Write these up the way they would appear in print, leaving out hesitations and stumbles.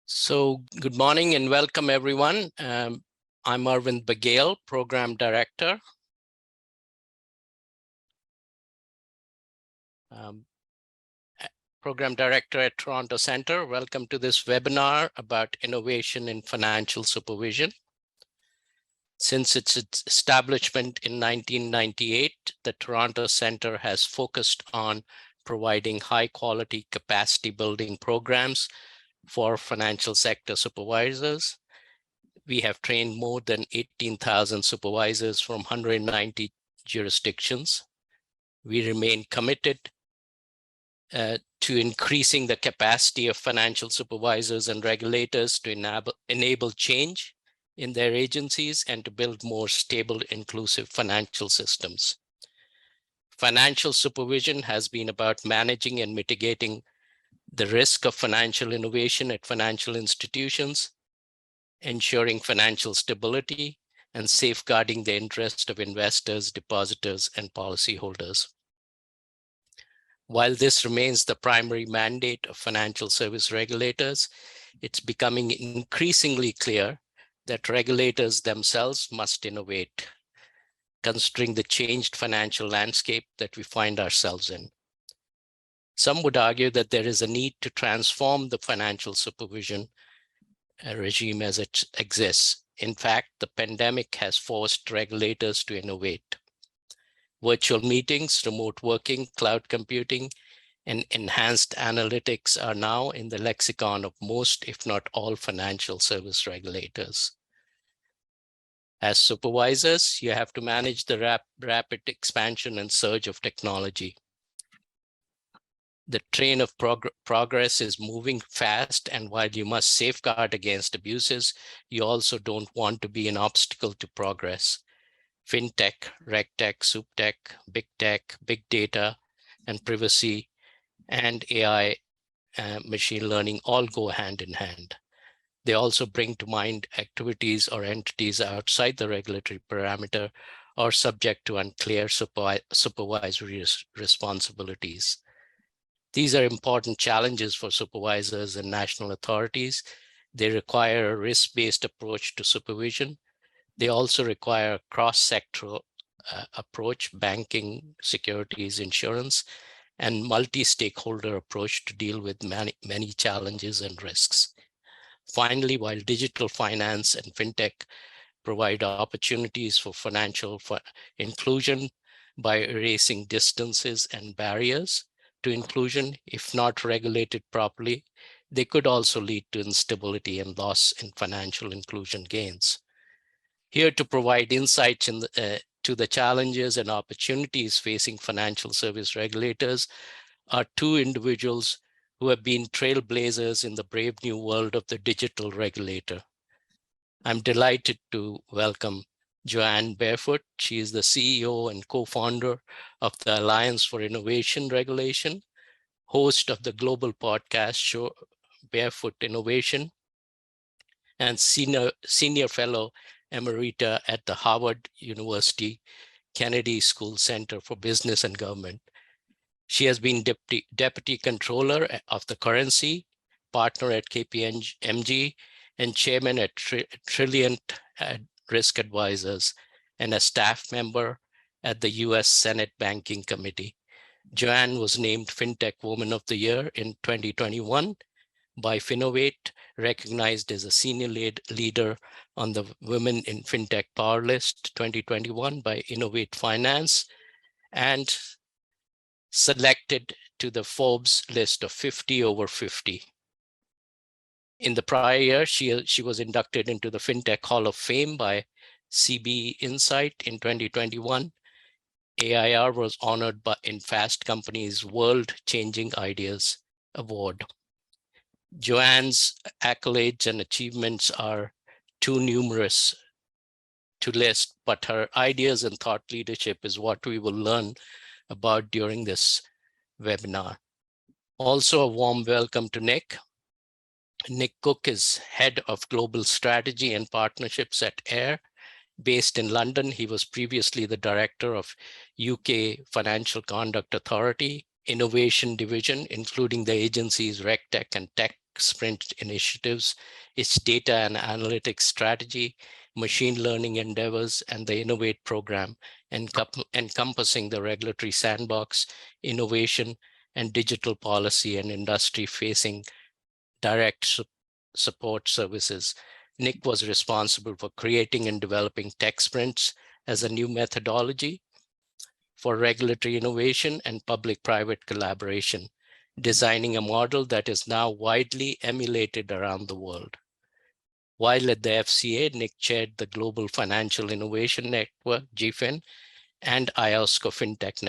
So good morning and welcome everyone. I'm Arvind Bagale, Program Director. Program Director at Toronto Centre. Welcome to this webinar about innovation in financial supervision. Since its establishment in 1998, the Toronto Centre has focused on providing high-quality capacity building programs for financial sector supervisors. We have trained more than 18,000 supervisors from 190 jurisdictions. We remain committed to increasing the capacity of financial supervisors and regulators to enable change in their agencies and to build more stable, inclusive financial systems. Financial supervision has been about managing and mitigating the risk of financial innovation at financial institutions, ensuring financial stability, and safeguarding the interest of investors, depositors, and policyholders. While this remains the primary mandate of financial service regulators, it's becoming increasingly clear that regulators themselves must innovate, considering the changed financial landscape that we find ourselves in. Some would argue that there is a need to transform the financial supervision regime as it exists. In fact, the pandemic has forced regulators to innovate. Virtual meetings, remote working, cloud computing, and enhanced analytics are now in the lexicon of most, if not all, financial service regulators. As supervisors, you have to manage the rapid expansion and surge of technology. The train of progress is moving fast, and while you must safeguard against abuses, you also don't want to be an obstacle to progress. FinTech, RegTech, SupTech, Big Tech, Big Data, and privacy, and AI, machine learning all go hand in hand. They also bring to mind activities or entities outside the regulatory parameter or subject to unclear supervisory responsibilities. These are important challenges for supervisors and national authorities. They require a risk-based approach to supervision. They also require a cross-sectoral approach, banking, securities, insurance, and multi-stakeholder approach to deal with many challenges and risks. Finally, while digital finance and fintech provide opportunities for financial inclusion by erasing distances and barriers to inclusion, if not regulated properly, they could also lead to instability and loss in financial inclusion gains. Here to provide insights to the challenges and opportunities facing financial service regulators are two individuals who have been trailblazers in the brave new world of the digital regulator. I'm delighted to welcome Joanne Barefoot. She is the CEO and co-founder of the Alliance for Innovation Regulation, host of the global podcast show Barefoot Innovation, and senior fellow emerita at the Harvard University Kennedy School Center for Business and Government. She has been deputy controller of the currency, partner at KPMG, and chairman at Trilliant Risk Advisors, and a staff member at the US Senate Banking Committee. Joanne was named FinTech Woman of the Year in 2021 by Finovate, recognized as a senior leader on the Women in FinTech Power List 2021 by Innovate Finance, and selected to the Forbes list of 50 over 50. In the prior year, she was inducted into the FinTech Hall of Fame by CB Insight in 2021. AIR was honored in Fast Company's World Changing Ideas Award. Joanne's accolades and achievements are too numerous to list, but her ideas and thought leadership is what we will learn about during this webinar. Also, a warm welcome to Nick. Nick Cook is head of global strategy and partnerships at AIR. Based in London, he was previously the director of UK Financial Conduct Authority, Innovation Division, including the agency's RegTech and Tech sprint initiatives, its data and analytics strategy, machine learning endeavors, and the Innovate program, encompassing the regulatory sandbox, innovation, and digital policy and industry-facing direct support services. Nick was responsible for creating and developing tech sprints as a new methodology for regulatory innovation and public-private collaboration, designing a model that is now widely emulated around the world. While at the FCA, Nick chaired the Global Financial Innovation Network, GFIN, and IOSCO FinTech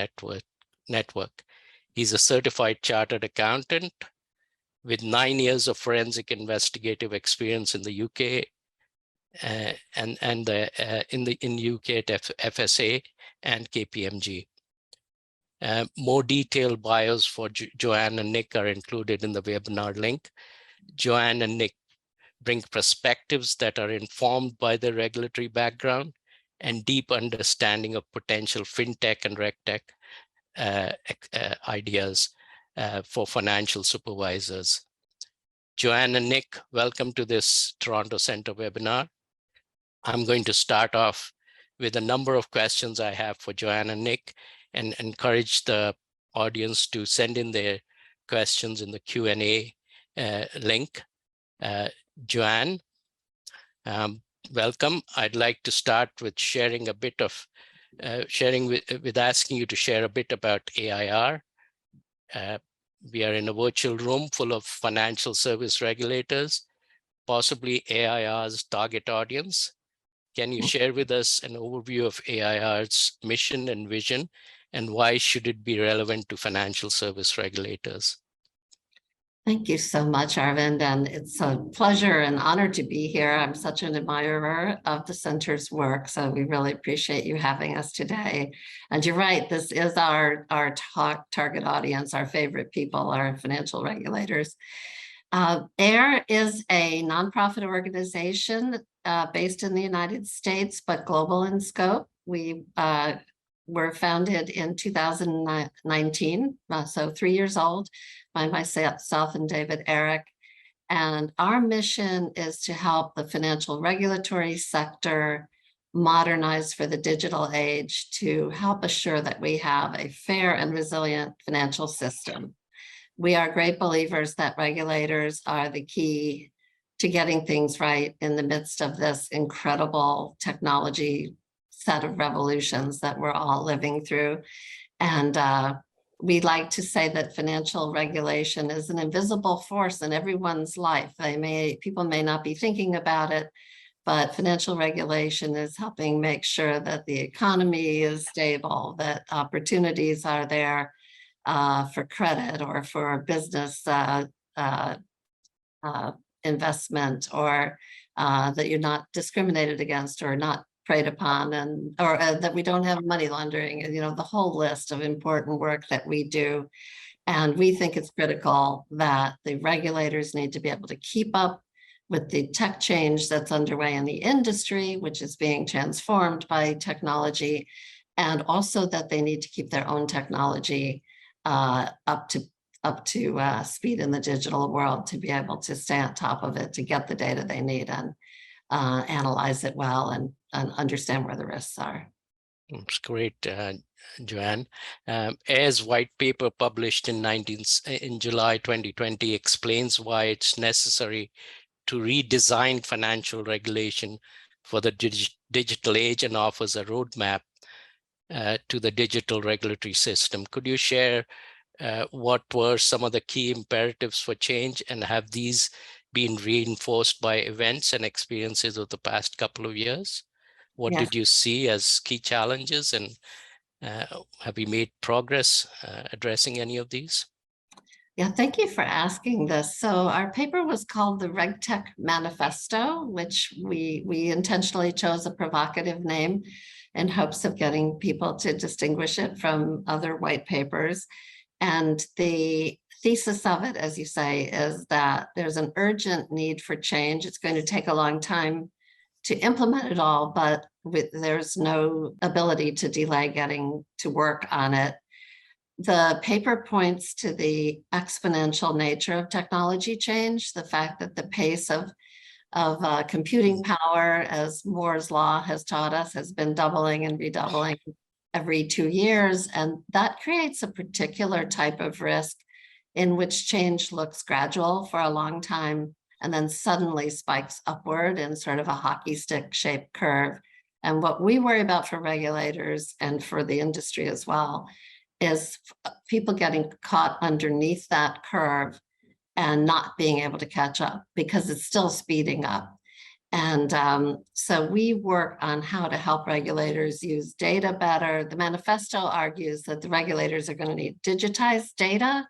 Network. He's a certified chartered accountant with 9 years of forensic investigative experience in the UK in UK at FSA and KPMG. More detailed bios for Joanne and Nick are included in the webinar link. Joanne and Nick bring perspectives that are informed by their regulatory background and deep understanding of potential fintech and regtech ideas for financial supervisors. Joanne and Nick, welcome to this Toronto Centre webinar. I'm going to start off with a number of questions I have for Joanne and Nick, and encourage the audience to send in their questions in the Q&A link. Joanne, welcome. I'd like to start with sharing a bit of, asking you to share a bit about AIR. We are in a virtual room full of financial service regulators, possibly AIR's target audience. Can you share with us an overview of AIR's mission and vision, and why should it be relevant to financial service regulators? Thank you so much, Arvind, and it's a pleasure and honor to be here. I'm such an admirer of the Center's work, so we really appreciate you having us today. And you're right, this is our target audience, our favorite people, our financial regulators. AIR is a nonprofit organization based in the United States, but global in scope. We were founded in 2019, so 3 years old, by myself and David Eric. And our mission is to help the financial regulatory sector modernize for the digital age, to help assure that we have a fair and resilient financial system. We are great believers that regulators are the key to getting things right in the midst of this incredible technology set of revolutions that we're all living through. And we like to say that financial regulation is an invisible force in everyone's life. People may not be thinking about it, but financial regulation is helping make sure that the economy is stable, that opportunities are there for credit or for business investment, or that you're not discriminated against or not preyed upon, and or that we don't have money laundering, and the whole list of important work that we do. And we think it's critical that the regulators need to be able to keep up with the tech change that's underway in the industry, which is being transformed by technology, and also that they need to keep their own technology up to speed in the digital world, to be able to stay on top of it, to get the data they need and analyze it well and understand where the risks are. That's great, Joanne. AIR's white paper published in July 2020 explains why it's necessary to redesign financial regulation for the digital age, and offers a roadmap to the digital regulatory system. Could you share what were some of the key imperatives for change, and have these been reinforced by events and experiences of the past couple of years? What did you see as key challenges, and have you made progress addressing any of these? Yeah, thank you for asking this. So our paper was called the RegTech Manifesto, which we intentionally chose a provocative name in hopes of getting people to distinguish it from other white papers. And the thesis of it, as you say, is that there's an urgent need for change. It's going to take a long time to implement it all, but there's no ability to delay getting to work on it. the paper points to the exponential nature of technology change, the fact that the pace of computing power, as Moore's law has taught us, has been doubling and redoubling every 2 years. And that creates a particular type of risk in which change looks gradual for a long time and then suddenly spikes upward in sort of a hockey stick shaped curve. And what we worry about for regulators and for the industry as well is people getting caught underneath that curve and not being able to catch up because it's still speeding up. And so we work on how to help regulators use data better. The manifesto argues that the regulators are going to need digitized data,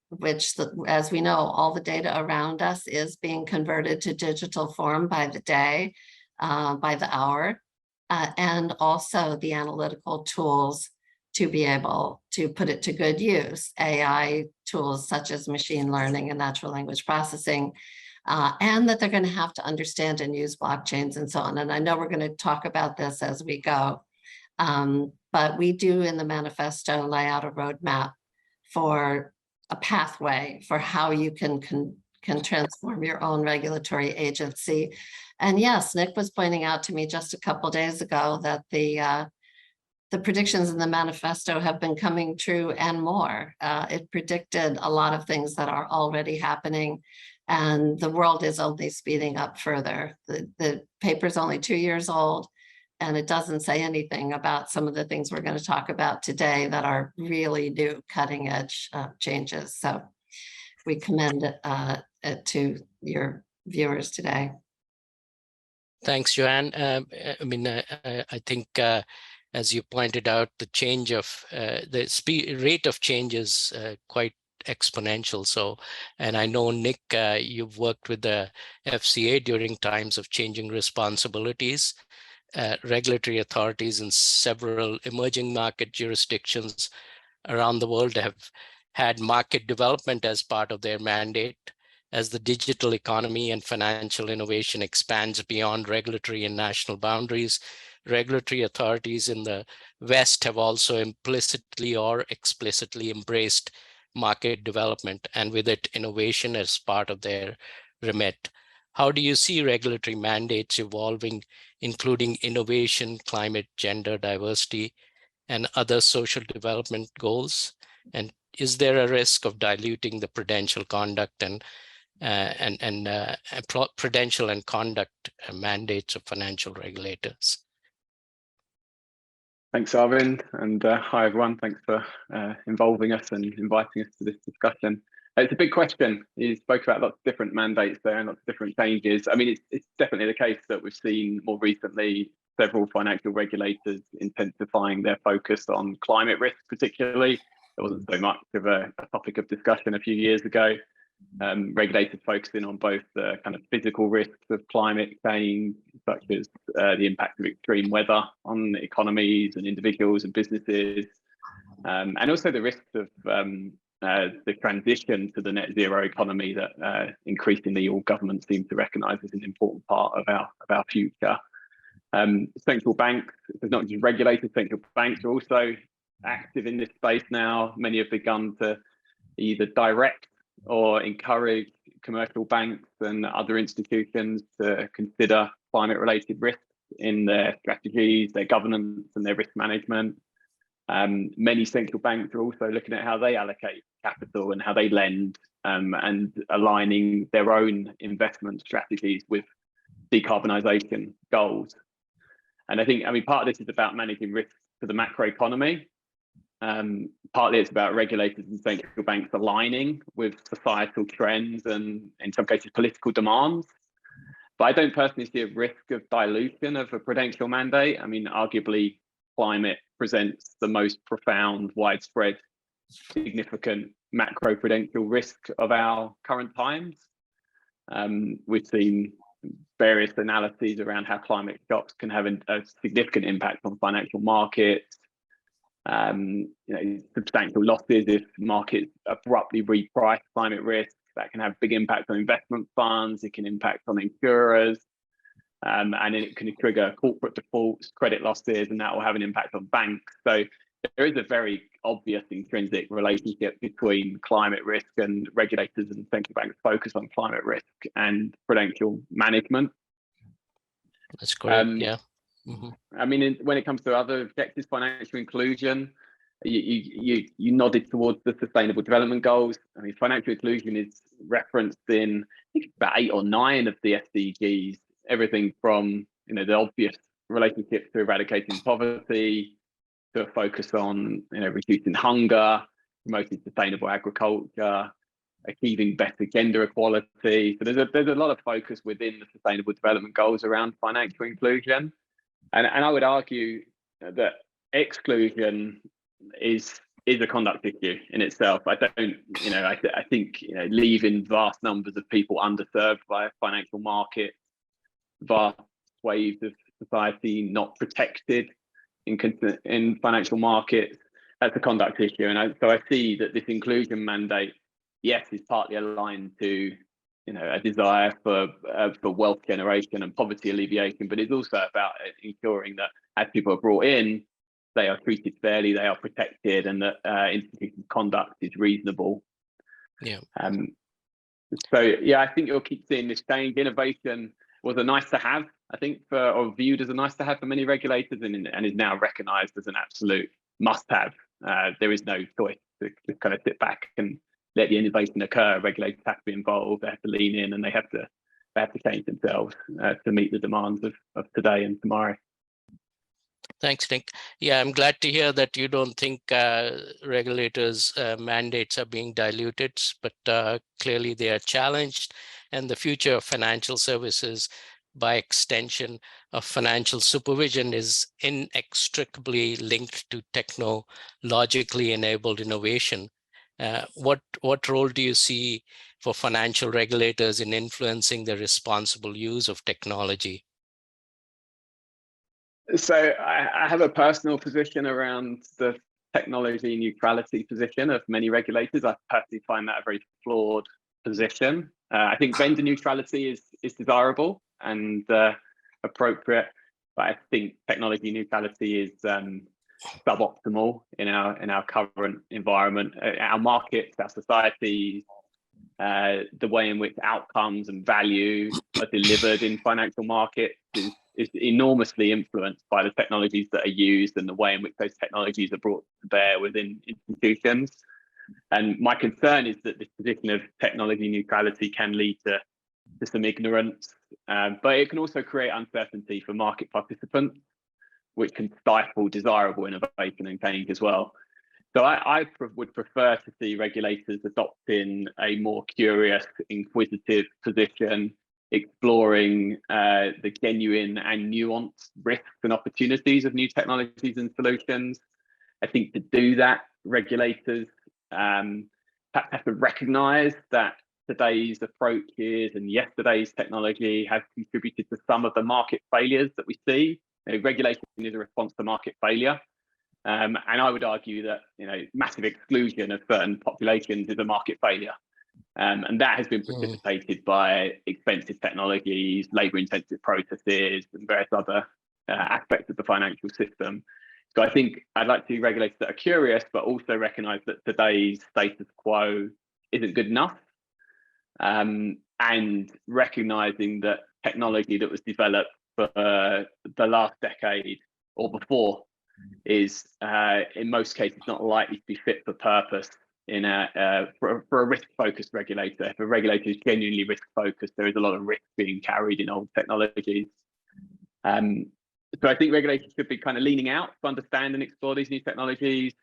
which, as we know, all the data around us is being converted to digital form by the day, by the hour, and also the analytical tools to be able to put it to good use, AI tools such as machine learning and natural language processing, and that they're going to have to understand and use blockchains and so on. And I know we're going to talk about this as we go, but we do in the manifesto lay out a roadmap for a pathway for how you can transform your own regulatory agency. And yes, Nick was pointing out to me just a couple of days ago that the predictions in the manifesto have been coming true and more. It predicted a lot of things that are already happening, and the world is only speeding up further. The paper's only 2 years old, and it doesn't say anything about some of the things we're going to talk about today that are really new cutting edge changes. So we commend it to your viewers today. Thanks, Joanne. I think as you pointed out, the change of the rate of change is quite exponential. So, and I know, Nick, you've worked with the FCA during times of changing responsibilities. Regulatory authorities in several emerging market jurisdictions around the world have had market development as part of their mandate. As the digital economy and financial innovation expands beyond regulatory and national boundaries, regulatory authorities in the West have also implicitly or explicitly embraced market development, and with it, innovation as part of their remit. How do you see regulatory mandates evolving, including innovation, climate, gender, diversity, and other social development goals? And is there a risk of diluting the prudential conduct and prudential and conduct mandates of financial regulators? Thanks, Arvind, and hi everyone. Thanks for involving us and inviting us to this discussion. It's a big question. You spoke about lots of different mandates there and lots of different changes. I mean, it's definitely the case that we've seen more recently several financial regulators intensifying their focus on climate risk, particularly. It wasn't so much of a topic of discussion a few years ago. Regulators focusing on both the kind of physical risks of climate change, such as the impact of extreme weather on economies and individuals and businesses, and also the risks of the transition to the net zero economy that increasingly all governments seem to recognise as an important part of our future. Central banks, there's not just regulators, central banks are also active in this space now. Many have begun to either direct or encourage commercial banks and other institutions to consider climate-related risks in their strategies, their governance, and their risk management. Many central banks are also looking at how they allocate capital and how they lend, and aligning their own investment strategies with decarbonisation goals. And I think, part of this is about managing risks to the macroeconomy. Partly it's about regulators and central banks aligning with societal trends and in some cases political demands. But I don't personally see a risk of dilution of a prudential mandate. Arguably climate presents the most profound, widespread, significant macro-prudential risk of our current times. We've seen various analyses around how climate shocks can have a significant impact on financial markets. Substantial losses if markets abruptly reprice climate risk. That can have big impact on investment funds. It can impact on insurers, and it can trigger corporate defaults, credit losses, and that will have an impact on banks. So there is a very obvious intrinsic relationship between climate risk and regulators and central banks focus on climate risk and prudential management. That's correct. Yeah. I mean, when it comes to other objectives, financial inclusion, you nodded towards the Sustainable Development Goals. I mean, financial inclusion is referenced in, I think, about 8 or 9 of the SDGs. Everything from, you know, the obvious relationship to eradicating poverty, to a focus on, you know, reducing hunger, promoting sustainable agriculture, achieving better gender equality. So there's a lot of focus within the Sustainable Development Goals around financial inclusion. And I would argue that exclusion is a conduct issue in itself. I don't, you know, I think, you know, leaving vast numbers of people underserved by financial markets, vast waves of society not protected in financial markets, that's a conduct issue. And so I see that this inclusion mandate, yes, is partly aligned to, you know, a desire for wealth generation and poverty alleviation, but it's also about ensuring that as people are brought in, they are treated fairly, they are protected, and that institutional conduct is reasonable. Yeah. So yeah, I think you'll keep seeing this change. Innovation was a nice to have, I think, or viewed as a nice to have for many regulators, and is now recognised as an absolute must have. There is no choice to kind of sit back and let the innovation occur. Regulators have to be involved, they have to lean in, and they have to change themselves to meet the demands of today and tomorrow. Thanks, Nick. Yeah, I'm glad to hear that you don't think regulators' mandates are being diluted, but clearly they are challenged, and the future of financial services, by extension of financial supervision, is inextricably linked to technologically enabled innovation. What role do you see for financial regulators in influencing the responsible use of technology? So I have a personal position around the technology neutrality position of many regulators. I personally find that a very flawed position. I think vendor neutrality is desirable and appropriate, but I think technology neutrality is suboptimal in our current environment. Our markets, our societies, the way in which outcomes and value are delivered in financial markets is enormously influenced by the technologies that are used and the way in which those technologies are brought to bear within institutions. And my concern is that this position of technology neutrality can lead to some ignorance, but it can also create uncertainty for market participants, which can stifle desirable innovation and change as well. So I would prefer to see regulators adopting a more curious, inquisitive position, exploring the genuine and nuanced risks and opportunities of new technologies and solutions. I think to do that, regulators perhaps have to recognise that today's approaches and yesterday's technology have contributed to some of the market failures that we see. Regulation is a response to market failure. And I would argue that, you know, massive exclusion of certain populations is a market failure. And that has been precipitated by expensive technologies, labour-intensive processes, and various other aspects of the financial system. So I think I'd like to see regulators that are curious, but also recognise that today's status quo isn't good enough. And recognising that technology that was developed for the last decade or before is in most cases not likely to be fit for purpose in for a risk-focused regulator. If a regulator is genuinely risk-focused, there is a lot of risk being carried in old technologies. So I think regulators should be kind of leaning out to understand and explore these new technologies.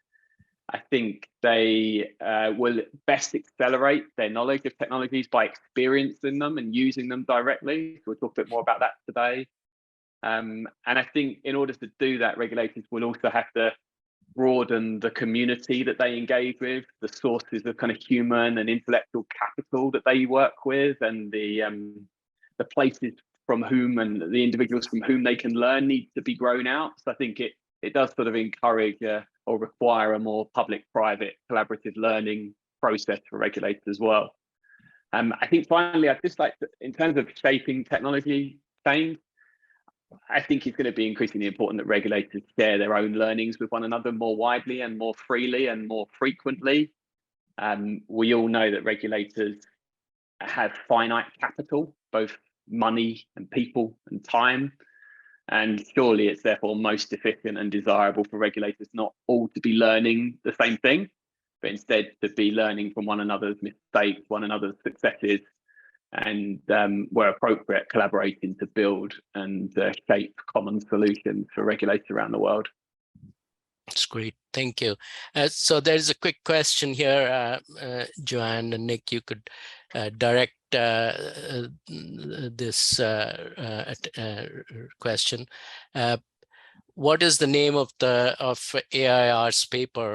I think they will best accelerate their knowledge of technologies by experiencing them and using them directly. So we'll talk a bit more about that today. And I think in order to do that, regulators will also have to broaden the community that they engage with, the sources of kind of human and intellectual capital that they work with, and the places from whom and the individuals from whom they can learn need to be grown out. So I think it does sort of encourage or require a more public-private collaborative learning process for regulators as well. I think finally, I'd just like to, in terms of shaping technology change, I think it's going to be increasingly important that regulators share their own learnings with one another more widely and more freely and more frequently. We all know that regulators have finite capital, both money and people and time. And surely it's therefore most efficient and desirable for regulators not all to be learning the same thing, but instead to be learning from one another's mistakes, one another's successes, and where appropriate, collaborating to build and shape common solutions for regulators around the world. That's great. Thank you. So there's a quick question here, Joanne and Nick, you could direct this question. What is the name of AIR's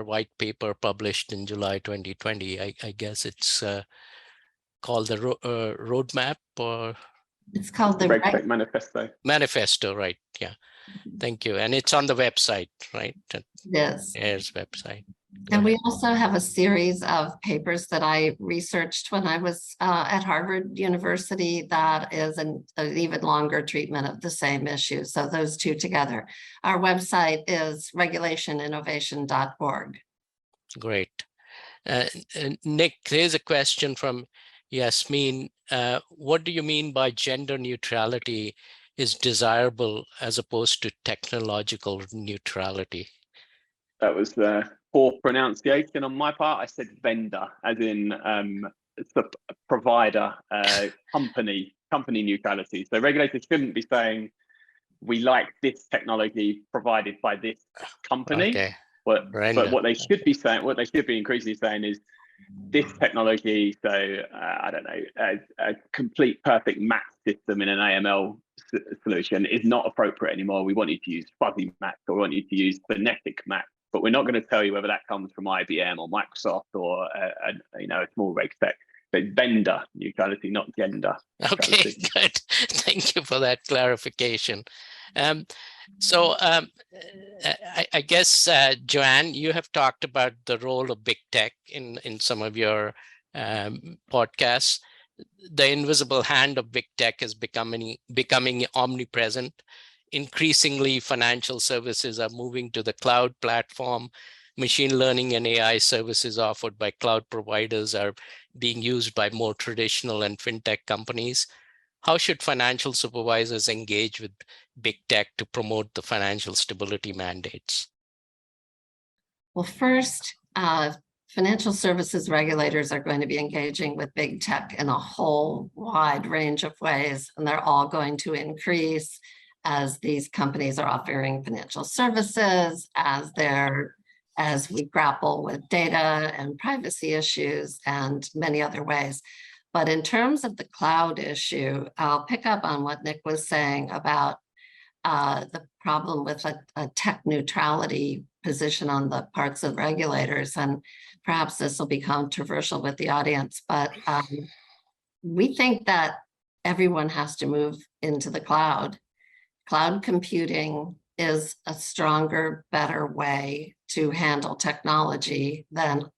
white paper published in July 2020? I guess it's called the roadmap, or it's called the RegTech Manifesto. Manifesto, right? Yeah. Thank you. And it's on the website, right? Yes. AIR's website. And we also have a series of papers that I researched when I was at Harvard University that is an even longer treatment of the same issue. So those two together. Our website is regulationinnovation.org. Great. Nick, here's a question from Yasmin. What do you mean by gender neutrality is desirable as opposed to technological neutrality? That was poor pronunciation on my part. I said vendor, as in the provider, company neutrality. So regulators shouldn't be saying we like this technology provided by this company. Okay. But what they should be saying, what they should be increasingly saying is this technology. So I don't know, a complete perfect math system in an AML solution is not appropriate anymore. We want you to use fuzzy math, or we want you to use phonetic math. But we're not going to tell you whether that comes from IBM or Microsoft or a small RegTech. But vendor neutrality, not gender neutrality. Okay, good. Thank you for that clarification. So I guess, Joanne, you have talked about the role of big tech in some of your podcasts. The invisible hand of big tech is becoming omnipresent. Increasingly, financial services are moving to the cloud platform. Machine learning and AI services offered by cloud providers are being used by more traditional and fintech companies. How should financial supervisors engage with big tech to promote the financial stability mandates? Well, first, financial services regulators are going to be engaging with big tech in a whole wide range of ways, and they're all going to increase as these companies are offering financial services, as we grapple with data and privacy issues and many other ways. But in terms of the cloud issue, I'll pick up on what Nick was saying about the problem with a tech neutrality position on the parts of regulators. And perhaps this will be controversial with the audience, but we think that everyone has to move into the cloud. Cloud computing is a stronger, better way to handle technology than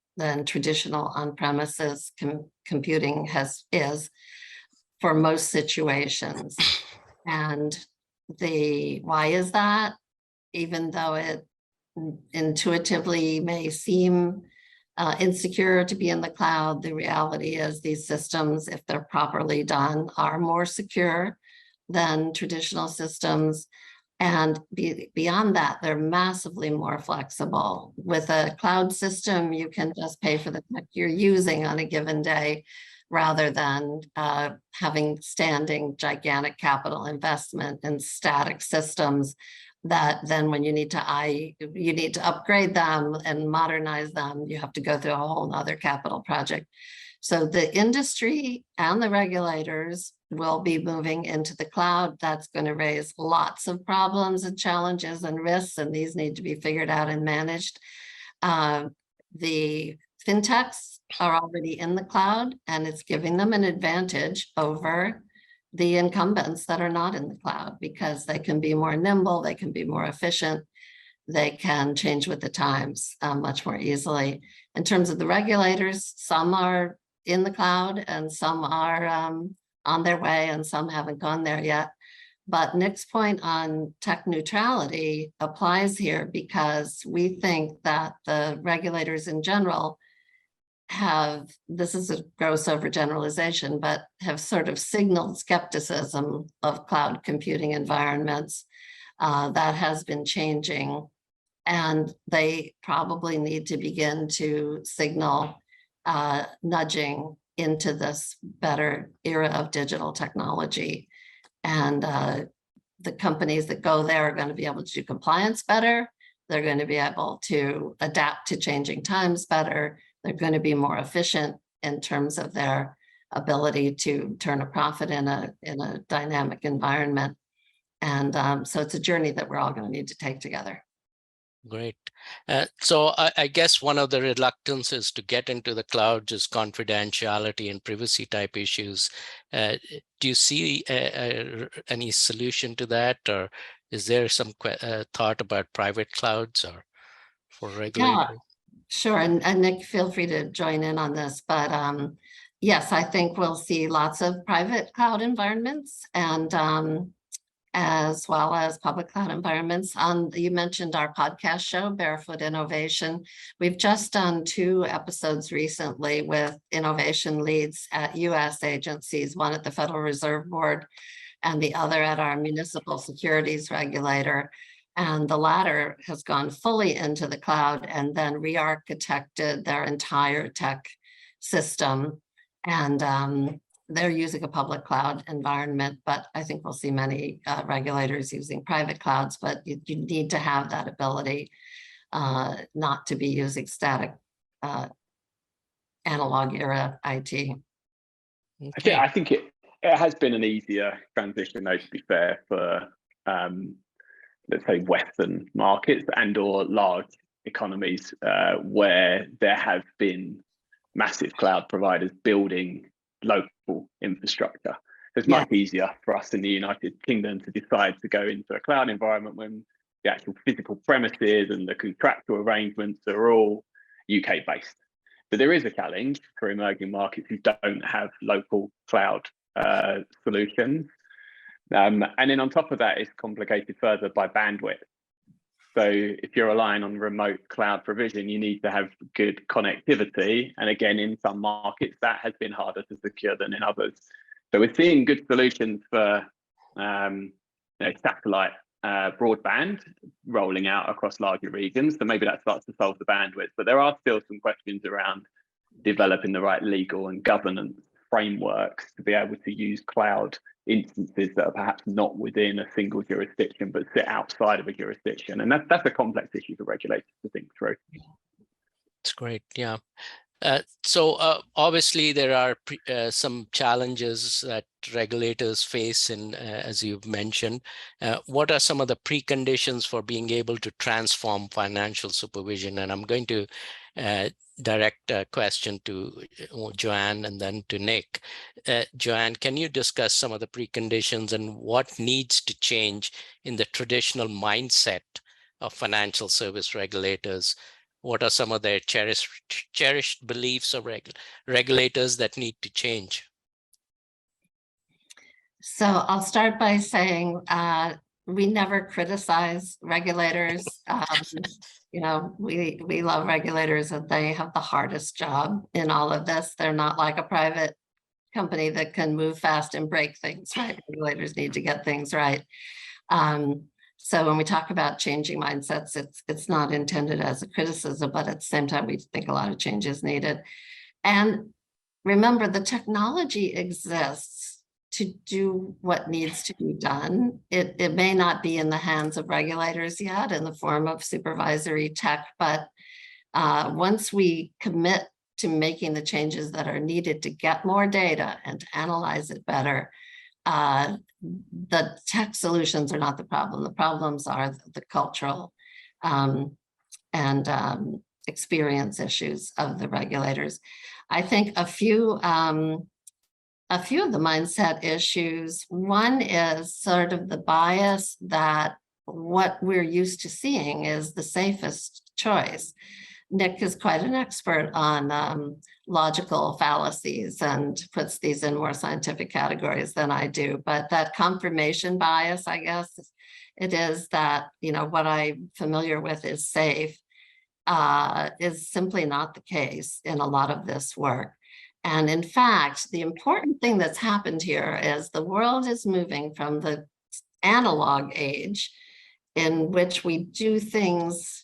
traditional on-premises computing is for most situations. And why is that? Even though it intuitively may seem insecure to be in the cloud, the reality is these systems, if they're properly done, are more secure than traditional systems. And beyond that, they're massively more flexible. With a cloud system, you can just pay for the tech you're using on a given day, rather than having standing gigantic capital investment in static systems that then when you need to upgrade them and modernize them, you have to go through a whole other capital project. So the industry and the regulators will be moving into the cloud. That's going to raise lots of problems and challenges and risks, and these need to be figured out and managed. The fintechs are already in the cloud, and it's giving them an advantage over the incumbents that are not in the cloud, because they can be more nimble, they can be more efficient, they can change with the times much more easily. In terms of the regulators, some are in the cloud and some are on their way and some haven't gone there yet. But Nick's point on tech neutrality applies here because we think that the regulators in general have, this is a gross overgeneralization, but have sort of signaled skepticism of cloud computing environments. That has been changing, and they probably need to begin to signal nudging into this better era of digital technology. And the companies that go there are going to be able to do compliance better. They're going to be able to adapt to changing times better. They're going to be more efficient in terms of their ability to turn a profit in a dynamic environment. And so it's a journey that we're all going to need to take together. Great. So I guess one of the reluctances to get into the cloud is confidentiality and privacy type issues. Do you see any solution to that, or is there some thought about private clouds or for regulators? Yeah, sure. And Nick, feel free to join in on this. But yes, I think we'll see lots of private cloud environments and as well as public cloud environments. You mentioned our podcast show, Barefoot Innovation. We've just done 2 episodes recently with innovation leads at US agencies, one at the Federal Reserve Board and the other at our municipal securities regulator. And the latter has gone fully into the cloud and then re-architected their entire tech system. And they're using a public cloud environment, but I think we'll see many regulators using private clouds, but you need to have that ability not to be using static analog era IT. Okay. I think it has been an easier transition, though, to be fair, for let's say Western markets and or large economies where there have been massive cloud providers building local infrastructure. It's much easier for us in the United Kingdom to decide to go into a cloud environment when the actual physical premises and the contractual arrangements are all UK based. But there is a challenge for emerging markets who don't have local cloud solutions. And then on top of that, it's complicated further by bandwidth. So if you're relying on remote cloud provision, you need to have good connectivity. And again, in some markets, that has been harder to secure than in others. So we're seeing good solutions for satellite broadband rolling out across larger regions. So maybe that starts to solve the bandwidth. But there are still some questions around developing the right legal and governance frameworks to be able to use cloud instances that are perhaps not within a single jurisdiction but sit outside of a jurisdiction, and that's a complex issue for regulators to think through. That's great. Yeah. So obviously there are some challenges that regulators face, and as you've mentioned, what are some of the preconditions for being able to transform financial supervision? And I'm going to direct a question to Joanne and then to Nick. Joanne, can you discuss some of the preconditions and what needs to change in the traditional mindset of financial service regulators? What are some of their cherished beliefs of regulators that need to change? So I'll start by saying we never criticize regulators. We love regulators and they have the hardest job in all of this. They're not like a private company that can move fast and break things, right? Regulators need to get things right. So when we talk about changing mindsets, it's not intended as a criticism, but at the same time, we think a lot of change is needed. And remember, the technology exists to do what needs to be done. It may not be in the hands of regulators yet in the form of supervisory tech, but once we commit to making the changes that are needed to get more data and to analyze it better, the tech solutions are not the problem. The problems are the cultural and experience issues of the regulators. I think a few of the mindset issues, one is sort of the bias that what we're used to seeing is the safest choice. Nick is quite an expert on logical fallacies and puts these in more scientific categories than I do. But that confirmation bias, I guess, it is that, what I'm familiar with is safe, is simply not the case in a lot of this work. And in fact, the important thing that's happened here is the world is moving from the analog age in which we do things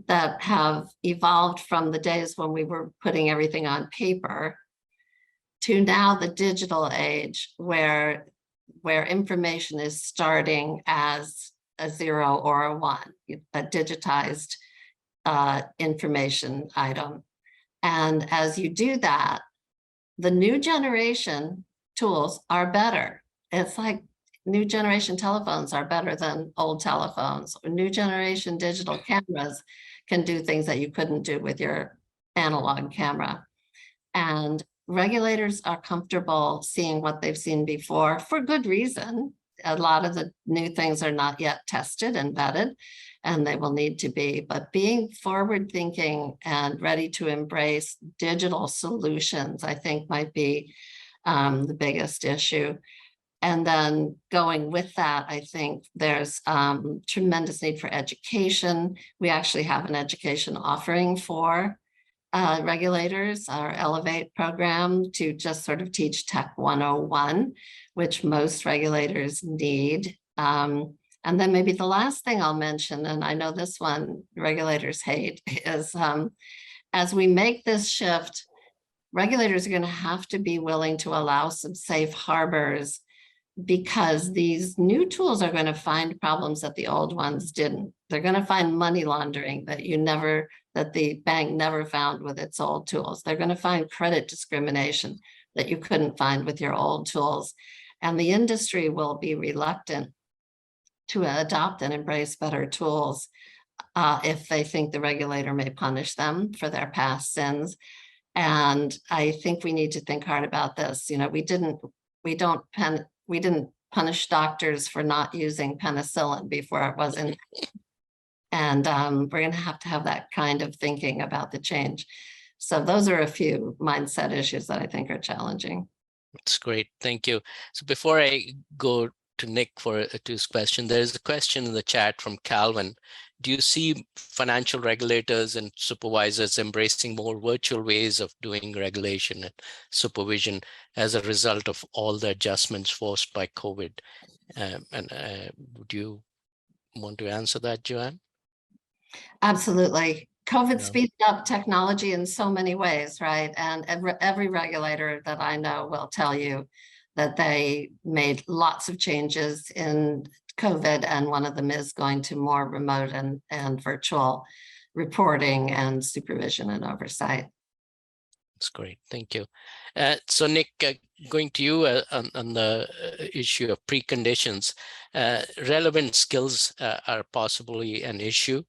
that have evolved from the days when we were putting everything on paper to now the digital age where information is starting as a 0 or a 1, a digitized information item. And as you do that, the new generation tools are better. It's like new generation telephones are better than old telephones. New generation digital cameras can do things that you couldn't do with your analog camera. And regulators are comfortable seeing what they've seen before for good reason. A lot of the new things are not yet tested and vetted, and they will need to be. But being forward thinking and ready to embrace digital solutions, I think might be the biggest issue. And then going with that, I think there's tremendous need for education. We actually have an education offering for regulators, our Elevate program, to just sort of teach Tech 101, which most regulators need. And then maybe the last thing I'll mention, and I know this one regulators hate, is as we make this shift, regulators are going to have to be willing to allow some safe harbors, because these new tools are going to find problems that the old ones didn't. They're going to find money laundering that the bank never found with its old tools. They're going to find credit discrimination that you couldn't find with your old tools. And the industry will be reluctant to adopt and embrace better tools if they think the regulator may punish them for their past sins. And I think we need to think hard about this. We didn't punish doctors for not using penicillin before it was in. And we're going to have that kind of thinking about the change. So those are a few mindset issues that I think are challenging. That's great. Thank you. So before I go to Nick to his question, there's a question in the chat from Calvin. Do you see financial regulators and supervisors embracing more virtual ways of doing regulation and supervision as a result of all the adjustments forced by COVID? Would you want to answer that, Joanne? Absolutely. COVID Yeah. speeded up technology in so many ways, right? And every regulator that I know will tell you that they made lots of changes in COVID, and one of them is going to more remote and virtual reporting and supervision and oversight. That's great. Thank you. So Nick, going to you on the issue of preconditions, relevant skills are possibly an issue.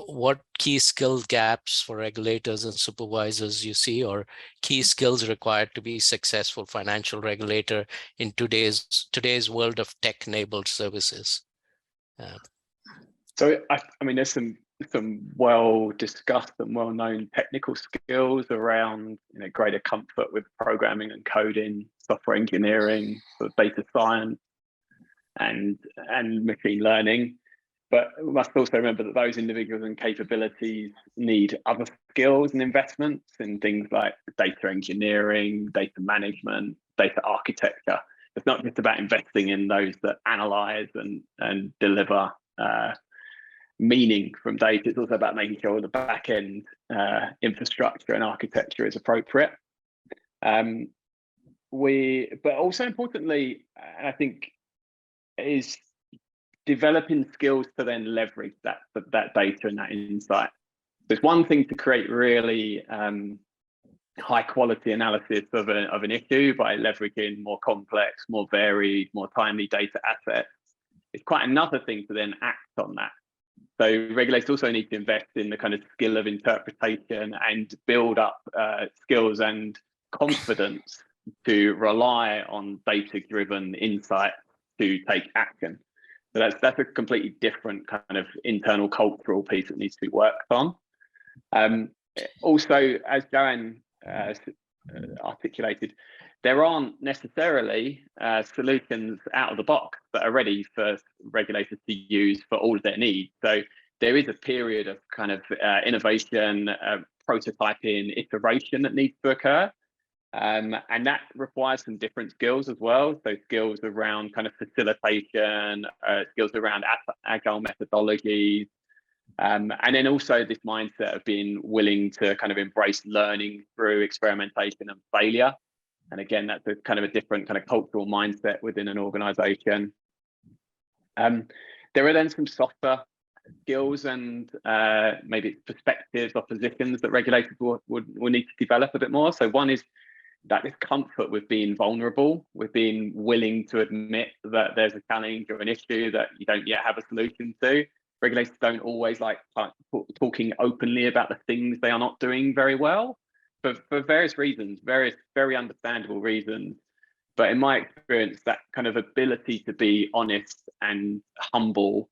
What key skill gaps for regulators and supervisors you see, or key skills required to be a successful financial regulator in today's world of tech-enabled services? So I mean, there's some well discussed and well known technical skills around greater comfort with programming and coding, software engineering, sort of data science, and machine learning. But we must also remember that those individuals and capabilities need other skills and investments in things like data engineering, data management, data architecture. It's not just about investing in those that analyze and deliver meaning from data. It's also about making sure the back end infrastructure and architecture is appropriate. But also importantly, I think, is developing skills to then leverage that data and that insight. There's one thing to create really high quality analysis of an issue by leveraging more complex, more varied, more timely data assets. It's quite another thing to then act on that. So regulators also need to invest in the kind of skill of interpretation and build up skills and confidence to rely on data-driven insight to take action. So that's a completely different kind of internal cultural piece that needs to be worked on. Also, as Joanne articulated, there aren't necessarily solutions out of the box that are ready for regulators to use for all of their needs. So there is a period of kind of innovation, prototyping, iteration that needs to occur. And that requires some different skills as well. So skills around kind of facilitation, skills around agile methodologies, and then also this mindset of being willing to kind of embrace learning through experimentation and failure. And again, that's a kind of a different kind of cultural mindset within an organization. There are then some softer skills and maybe perspectives or positions that regulators will need to develop a bit more. So one is that is comfort with being vulnerable, with being willing to admit that there's a challenge or an issue that you don't yet have a solution to. Regulators don't always like talking openly about the things they are not doing very well, but for various reasons, various very understandable reasons. But in my experience, that kind of ability to be honest and humble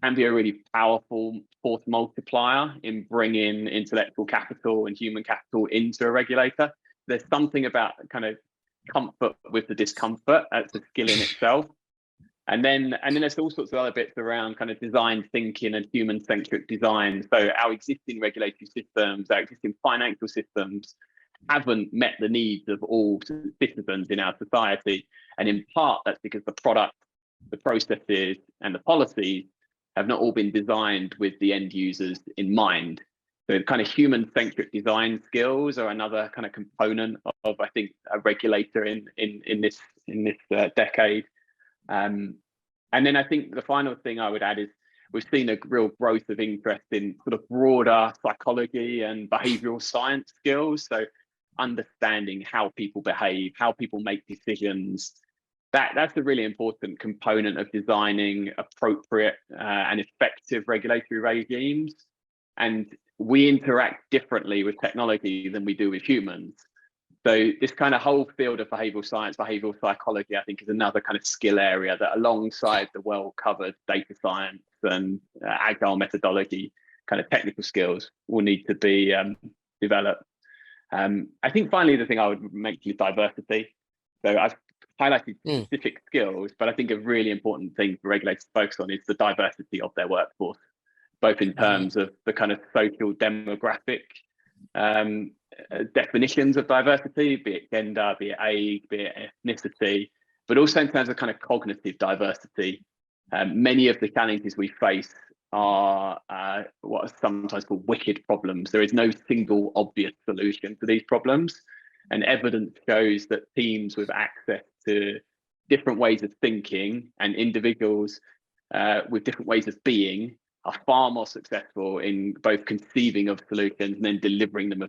can be a really powerful force multiplier in bringing intellectual capital and human capital into a regulator. There's something about kind of comfort with the discomfort as a skill in itself. And then there's all sorts of other bits around kind of design thinking and human-centric design. So our existing regulatory systems, our existing financial systems haven't met the needs of all citizens in our society. And in part, that's because the product, the processes, and the policies have not all been designed with the end users in mind. So kind of human-centric design skills are another kind of component of I think, a regulator in this decade. And then I think the final thing I would add is we've seen a real growth of interest in sort of broader psychology and behavioral science skills. So understanding how people behave, how people make decisions. That's a really important component of designing appropriate and effective regulatory regimes. And we interact differently with technology than we do with humans. So this kind of whole field of behavioral science, behavioral psychology, I think is another kind of skill area that alongside the well-covered data science and agile methodology kind of technical skills will need to be developed. I think finally, the thing I would mention is diversity. So I've highlighted specific skills, but I think a really important thing for regulators to focus on is the diversity of their workforce, both in terms of the kind of social demographic definitions of diversity, be it gender, be it age, be it ethnicity, but also in terms of kind of cognitive diversity. Many of the challenges we face are what are sometimes called wicked problems. There is no single obvious solution to these problems. And evidence shows that teams with access to different ways of thinking and individuals with different ways of being are far more successful in both conceiving of solutions and then delivering them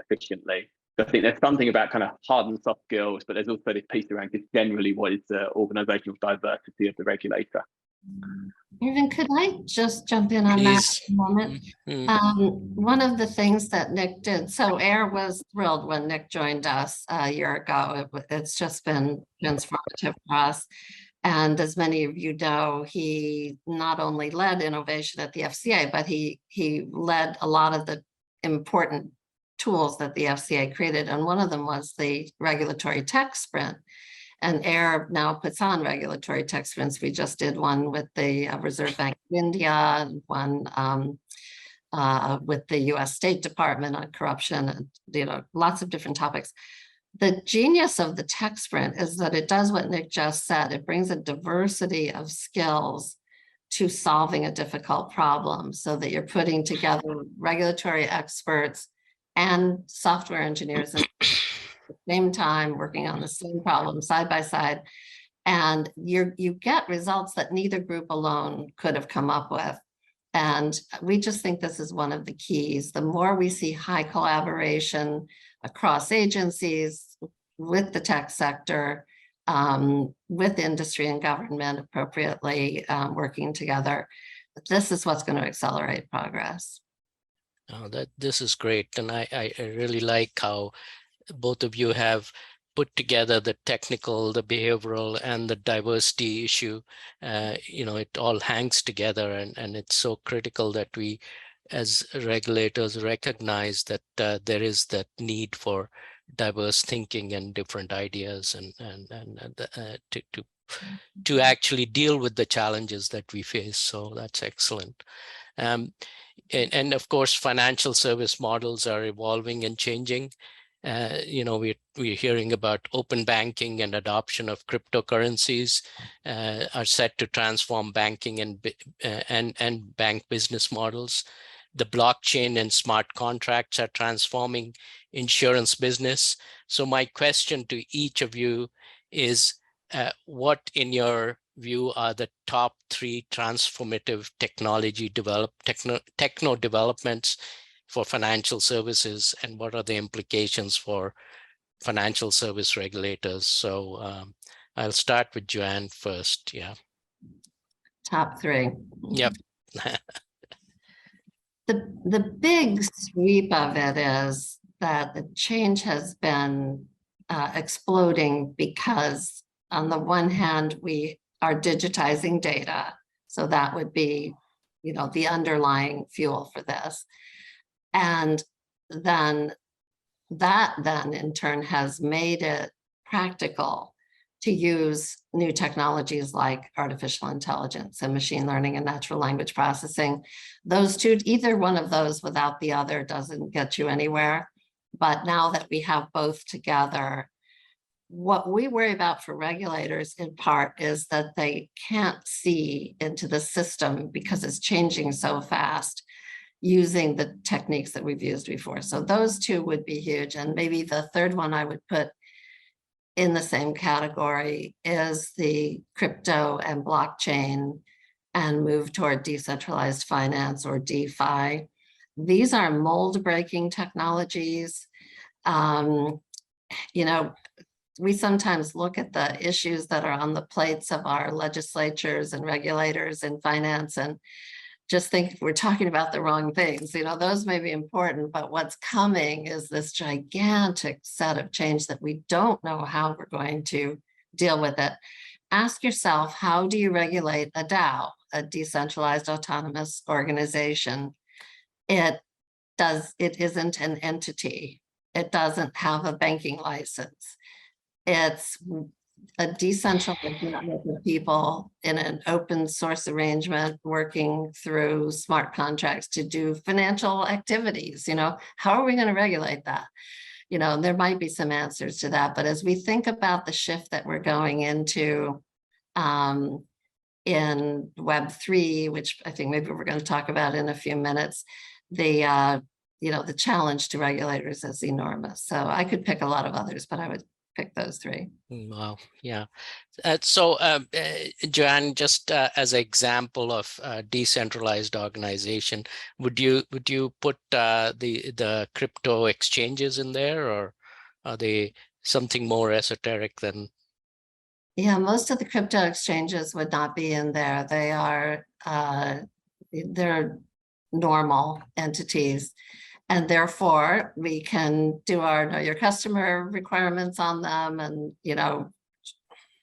efficiently. So I think there's something about kind of hard and soft skills, but there's also this piece around just generally what is the organizational diversity of the regulator. Irvin, could I just jump in on that for a moment? One of the things that Nick did, so AIR was thrilled when Nick joined us a year ago. It's just been transformative for us. And as many of you know, he not only led innovation at the FCA, but he led a lot of the important tools that the FCA created. And one of them was the regulatory tech sprint. And AIR now puts on regulatory tech sprints. We just did one with the Reserve Bank of India, one with the US State Department on corruption, and lots of different topics. The genius of the tech sprint is that it does what Nick just said. It brings a diversity of skills to solving a difficult problem so that you're putting together regulatory experts and software engineers at the same time, working on the same problem side by side. And you get results that neither group alone could have come up with. And we just think this is one of the keys. The more we see high collaboration across agencies, with the tech sector, with industry and government appropriately working together, this is what's going to accelerate progress. Oh, this is great. And I really like how both of you have put together the technical, the behavioral, and the diversity issue. It all hangs together, and it's so critical that we as regulators recognize that there is that need for diverse thinking and different ideas to actually deal with the challenges that we face. So that's excellent. And of course, financial service models are evolving and changing. We're hearing about open banking and adoption of cryptocurrencies are set to transform banking and bank business models. The blockchain and smart contracts are transforming insurance business. So my question to each of you is, what in your view are the top 3 transformative techno developments for financial services, and what are the implications for financial service regulators? So I'll start with Joanne first. Yeah. Top 3. Yep. The big sweep of it is that the change has been exploding because on the one hand, we are digitizing data. So that would be, the underlying fuel for this. And then that in turn has made it practical to use new technologies like artificial intelligence and machine learning and natural language processing. Those two, either one of those without the other doesn't get you anywhere. But now that we have both together, what we worry about for regulators in part is that they can't see into the system because it's changing so fast using the techniques that we've used before. So those two would be huge. And maybe the third one I would put in the same category is the crypto and blockchain and move toward decentralized finance or DeFi. These are mold-breaking technologies. We sometimes look at the issues that are on the plates of our legislatures and regulators in finance and just think we're talking about the wrong things. Those may be important, but what's coming is this gigantic set of change that we don't know how we're going to deal with it. Ask yourself, how do you regulate a DAO, a decentralized autonomous organization? It isn't an entity. It doesn't have a banking license. It's a decentralized network of people in an open source arrangement working through smart contracts to do financial activities. How are we going to regulate that? There might be some answers to that, but as we think about the shift that we're going into in Web3, which I think maybe we're going to talk about in a few minutes, the challenge to regulators is enormous. So I could pick a lot of others, but I would pick those 3. Wow. Yeah. Joanne, just as an example of decentralized organization, would you put the crypto exchanges in there, or are they something more esoteric than? Yeah, most of the crypto exchanges would not be in there. They're normal entities. And therefore, we can do our know your customer requirements on them and,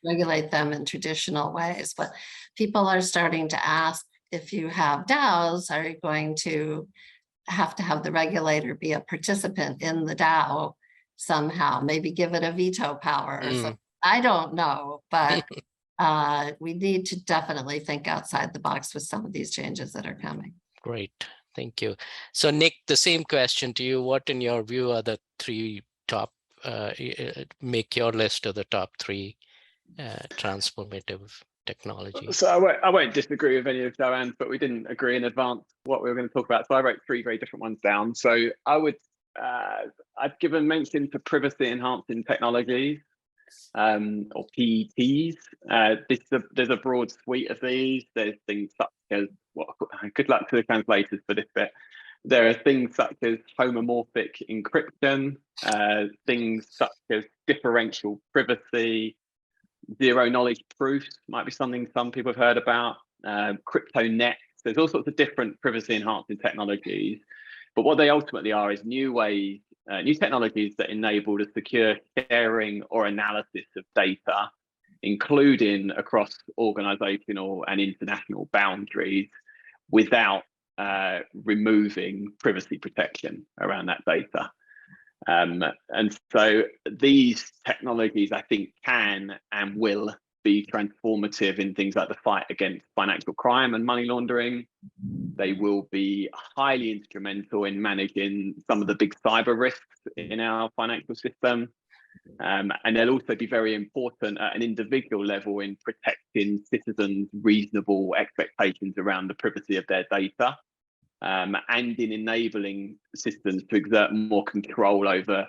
regulate them in traditional ways. But people are starting to ask, if you have DAOs, are you going to have the regulator be a participant in the DAO somehow? Maybe give it a veto power or something. I don't know, but we need to definitely think outside the box with some of these changes that are coming. Great. Thank you. So Nick, the same question to you. What in your view are the 3 top, make your list of the top 3 transformative technologies? So I won't disagree with any of Joanne's, but we didn't agree in advance what we were going to talk about. So I wrote 3 very different ones down. So I've given mention to privacy enhancing technologies, or PETs. There's a broad suite of these. There's things such as, good luck to the translators for this bit. There are things such as homomorphic encryption, things such as differential privacy, zero knowledge proofs might be something some people have heard about, crypto nets. There's all sorts of different privacy enhancing technologies. But what they ultimately are is new ways, new technologies that enable the secure sharing or analysis of data, including across organizational and international boundaries, without removing privacy protection around that data. And so these technologies, I think, can and will be transformative in things like the fight against financial crime and money laundering. They will be highly instrumental in managing some of the big cyber risks in our financial system. And they'll also be very important at an individual level in protecting citizens' reasonable expectations around the privacy of their data, and in enabling systems to exert more control over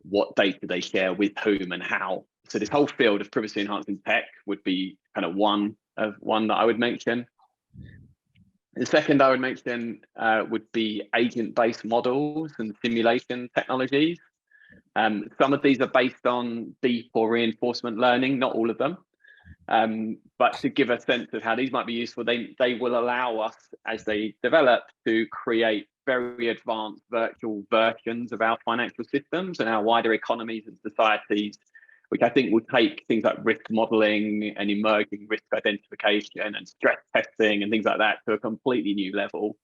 what data they share with whom and how. So this whole field of privacy enhancing tech would be kind of one that I would mention. The second I would mention would be agent-based models and simulation technologies. Some of these are based on deep or reinforcement learning, not all of them. But to give a sense of how these might be useful, they will allow us, as they develop, to create very advanced virtual versions of our financial systems and our wider economies and societies, which I think will take things like risk modeling and emerging risk identification and stress testing and things like that to a completely new level.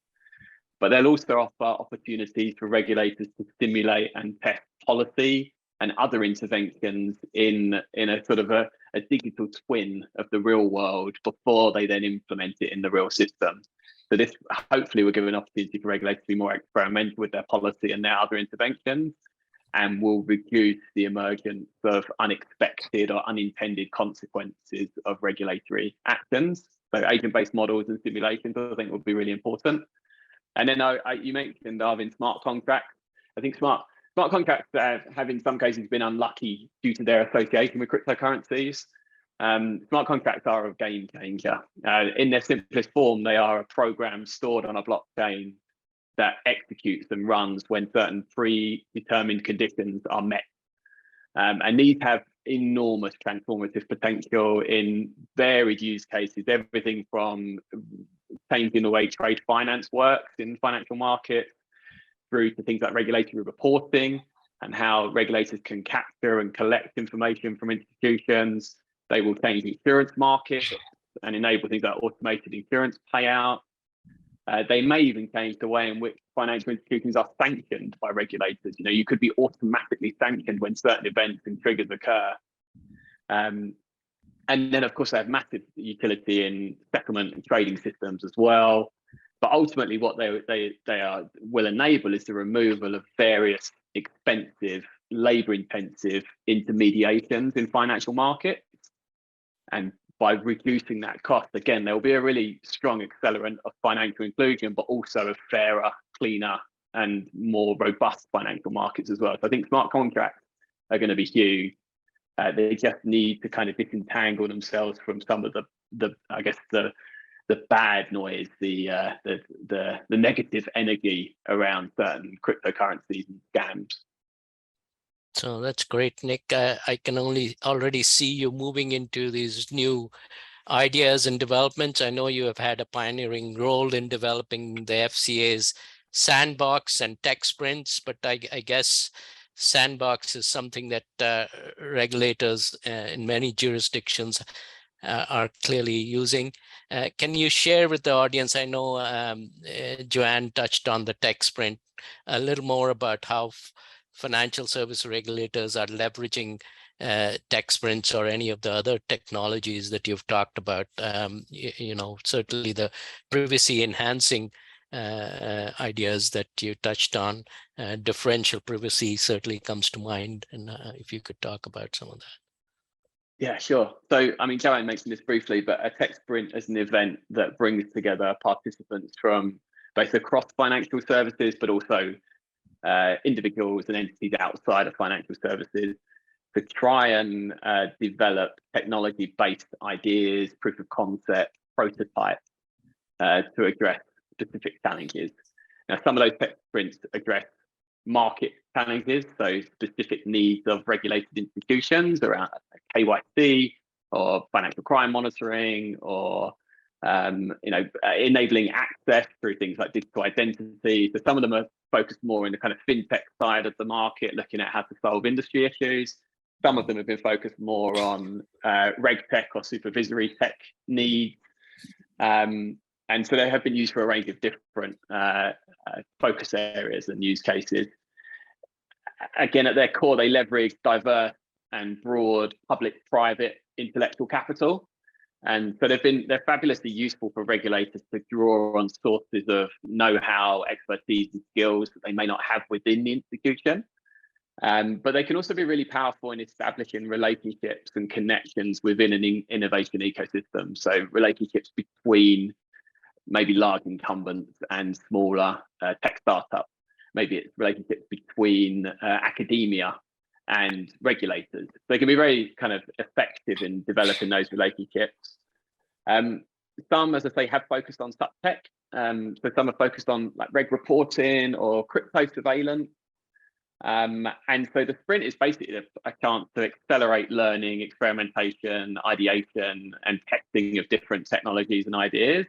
But they'll also offer opportunities for regulators to stimulate and test policy and other interventions in a sort of a digital twin of the real world before they then implement it in the real system. So this hopefully will give an opportunity for regulators to be more experimental with their policy and their other interventions, and will reduce the emergence of unexpected or unintended consequences of regulatory actions. So agent-based models and simulations, I think, will be really important. And then you mentioned, Arvind, smart contracts. I think smart contracts have in some cases been unlucky due to their association with cryptocurrencies. Smart contracts are a game changer. In their simplest form, they are a program stored on a blockchain that executes and runs when certain predetermined conditions are met. And these have enormous transformative potential in varied use cases, everything from changing the way trade finance works in financial markets, through to things like regulatory reporting and how regulators can capture and collect information from institutions. They will change the insurance market and enable things like automated insurance payout. They may even change the way in which financial institutions are sanctioned by regulators. You know, you could be automatically sanctioned when certain events and triggers occur. And then, of course, they have massive utility in settlement and trading systems as well. But ultimately, what they will enable is the removal of various expensive, labor-intensive intermediations in financial markets. And by reducing that cost, again, there will be a really strong accelerant of financial inclusion, but also a fairer, cleaner, and more robust financial markets as well. So I think smart contracts are going to be huge. They just need to kind of disentangle themselves from some of the bad noise, the negative energy around certain cryptocurrencies and scams. So that's great, Nick. I can already see you moving into these new ideas and developments. I know you have had a pioneering role in developing the FCA's sandbox and tech sprints, but I guess sandbox is something that regulators in many jurisdictions are clearly using. Can you share with the audience, I know Joanne touched on the tech sprint, a little more about how financial service regulators are leveraging tech sprints or any of the other technologies that you've talked about? You know, certainly the privacy enhancing ideas that you touched on, differential privacy certainly comes to mind. And if you could talk about some of that. Yeah, sure. So, I mean, Joanne mentioned this briefly, but a tech sprint is an event that brings together participants from both across financial services, but also individuals and entities outside of financial services to try and develop technology-based ideas, proof of concept, prototypes to address specific challenges. Now, some of those tech sprints address market challenges, so specific needs of regulated institutions around KYC or financial crime monitoring, or enabling access through things like digital identity. So some of them are focused more in the kind of fintech side of the market, looking at how to solve industry issues. Some of them have been focused more on reg tech or supervisory tech needs. And so they have been used for a range of different focus areas and use cases. Again, at their core, they leverage diverse and broad public-private intellectual capital. And so they're fabulously useful for regulators to draw on sources of know-how, expertise, and skills that they may not have within the institution. But they can also be really powerful in establishing relationships and connections within an innovation ecosystem. So relationships between maybe large incumbents and smaller tech startups. Maybe it's relationships between academia and regulators. They can be very kind of effective in developing those relationships. Some, as I say, have focused on such tech. So some are focused on like reg reporting or crypto surveillance. And so the sprint is basically a chance to accelerate learning, experimentation, ideation, and testing of different technologies and ideas.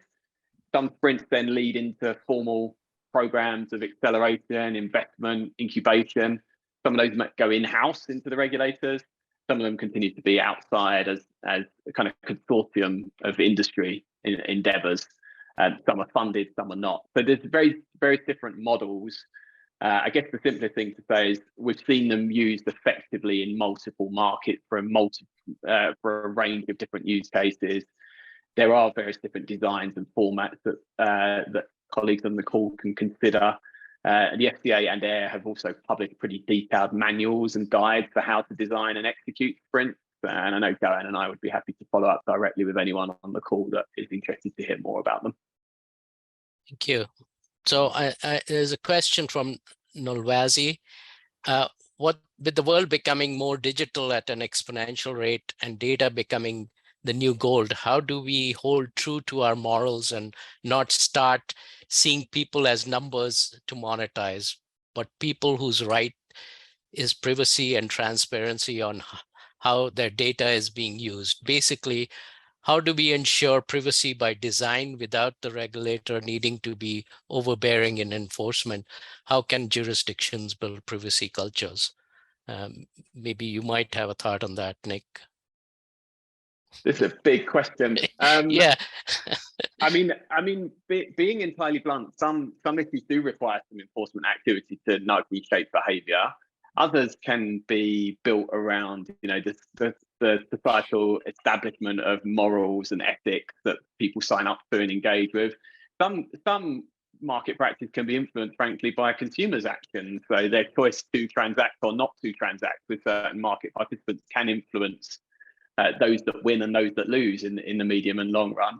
Some sprints then lead into formal programs of acceleration, investment, incubation. Some of those might go in-house into the regulators. Some of them continue to be outside as a kind of consortium of industry endeavors. Some are funded, some are not. So there's very different models. I guess the simplest thing to say is we've seen them used effectively in multiple markets for a range of different use cases. There are various different designs and formats that colleagues on the call can consider. The FCA and AIR have also published pretty detailed manuals and guides for how to design and execute sprints. And I know Joanne and I would be happy to follow up directly with anyone on the call that is interested to hear more about them. Thank you. So there's a question from Nolwazi. With the world becoming more digital at an exponential rate and data becoming the new gold, how do we hold true to our morals and not start seeing people as numbers to monetize, but people whose right is privacy and transparency on how their data is being used? Basically, how do we ensure privacy by design without the regulator needing to be overbearing in enforcement? How can jurisdictions build privacy cultures? Maybe you might have a thought on that, Nick. This is a big question. Yeah. I mean, being entirely blunt, some issues do require some enforcement activity to nudge and shape behaviour. Others can be built around, the societal establishment of morals and ethics that people sign up to and engage with. Some market practice can be influenced, frankly, by consumers' actions. So their choice to transact or not to transact with certain market participants can influence those that win and those that lose in the medium and long run.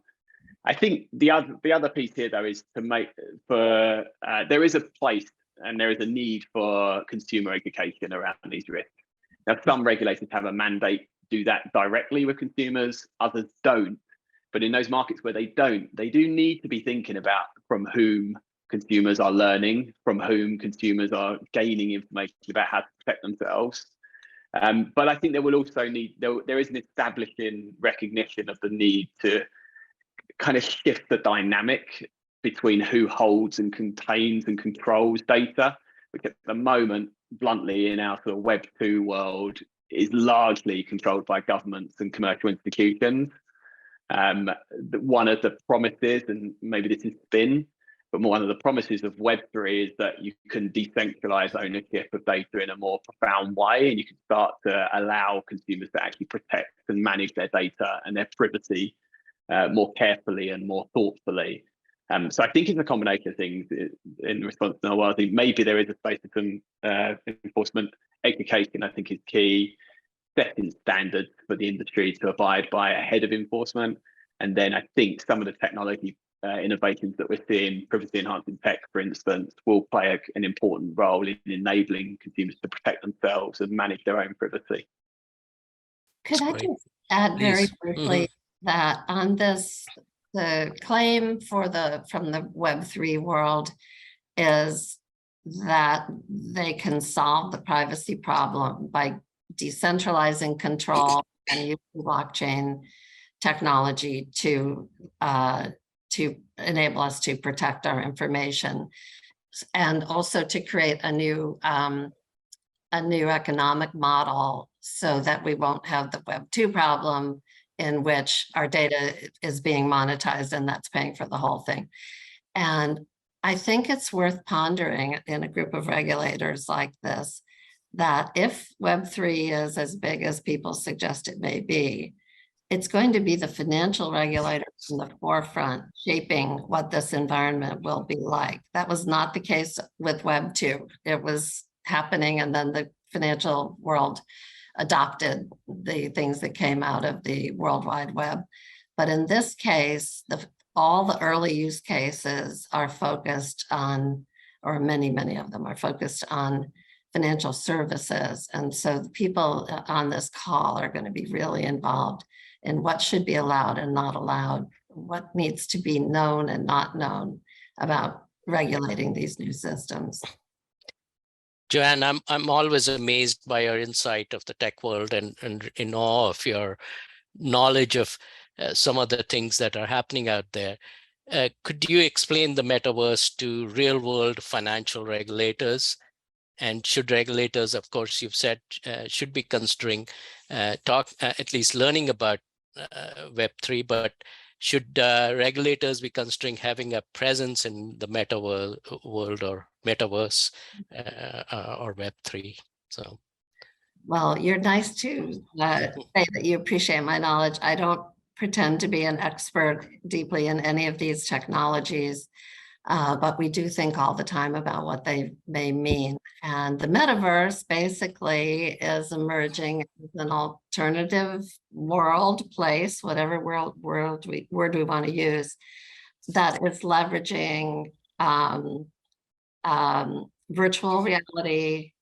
I think the other piece here, though, is to make there is a place and there is a need for consumer education around these risks. Now, some regulators have a mandate to do that directly with consumers, others don't. But in those markets where they don't, they do need to be thinking about from whom consumers are learning, from whom consumers are gaining information about how to protect themselves. But I think there will also there is an establishing recognition of the need to kind of shift the dynamic between who holds and contains and controls data, which at the moment, bluntly, in our sort of Web 2 world, is largely controlled by governments and commercial institutions. One of the promises, and maybe this is spin, but one of the promises of Web3 is that you can decentralize ownership of data in a more profound way, and you can start to allow consumers to actually protect and manage their data and their privacy more carefully and more thoughtfully. So I think it's a combination of things in response to Noel. I think maybe there is a space for some enforcement. Education, I think, is key. Setting standards for the industry to abide by ahead of enforcement. And then I think some of the technology innovations that we're seeing, privacy enhancing tech, for instance, will play an important role in enabling consumers to protect themselves and manage their own privacy. Could I just add very briefly that on this, the claim from the Web3 world is that they can solve the privacy problem by decentralizing control and using blockchain technology to enable us to protect our information, and also to create a new economic model so that we won't have the Web 2 problem in which our data is being monetized, and that's paying for the whole thing. And I think it's worth pondering in a group of regulators like this, that if Web3 is as big as people suggest it may be, it's going to be the financial regulators in the forefront shaping what this environment will be like. That was not the case with Web 2. It was happening, and then the financial world adopted the things that came out of the World Wide Web. But in this case, all the early use cases are focused on, or many of them are focused on financial services. And so the people on this call are going to be really involved in what should be allowed and not allowed, what needs to be known and not known about regulating these new systems. Joanne, I'm always amazed by your insight of the tech world and in awe of your knowledge of some of the things that are happening out there. Could you explain the metaverse to real world financial regulators? And should regulators, of course, you've said, should be considering at least learning about Web3, but should regulators be considering having a presence in the metaverse world or metaverse or Web3? So, well, you're nice to say that you appreciate my knowledge. I don't pretend to be an expert deeply in any of these technologies, but we do think all the time about what they may mean. And the metaverse basically is emerging as an alternative world, place, whatever word we want to use, that is leveraging virtual reality,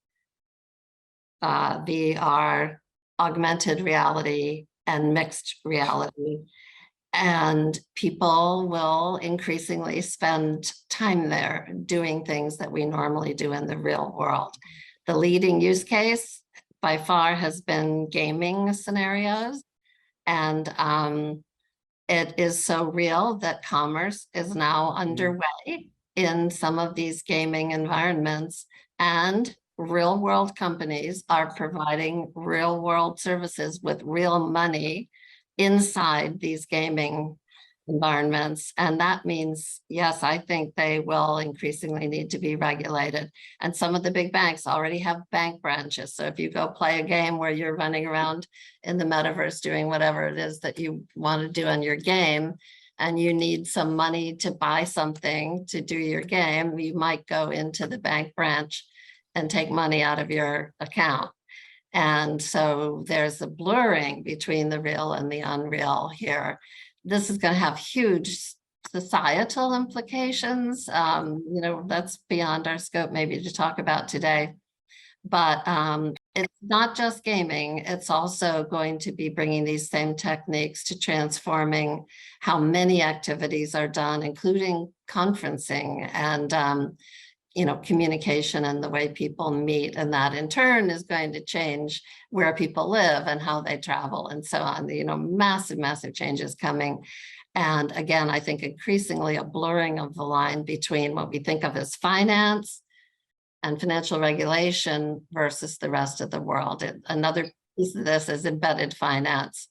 VR, augmented reality, and mixed reality. And people will increasingly spend time there doing things that we normally do in the real world. The leading use case by far has been gaming scenarios. And it is so real that commerce is now underway in some of these gaming environments, and real world companies are providing real world services with real money inside these gaming environments. And that means, yes, I think they will increasingly need to be regulated. And some of the big banks already have bank branches. So if you go play a game where you're running around in the metaverse doing whatever it is that you want to do in your game, and you need some money to buy something to do your game, you might go into the bank branch and take money out of your account. And so there's a blurring between the real and the unreal here. This is going to have huge societal implications. That's beyond our scope maybe to talk about today. But it's not just gaming. It's also going to be bringing these same techniques to transforming how many activities are done, including conferencing and communication and the way people meet. And that in turn is going to change where people live and how they travel and so on. Massive changes coming. And again, I think increasingly a blurring of the line between what we think of as finance and financial regulation versus the rest of the world. Another piece of this is embedded finance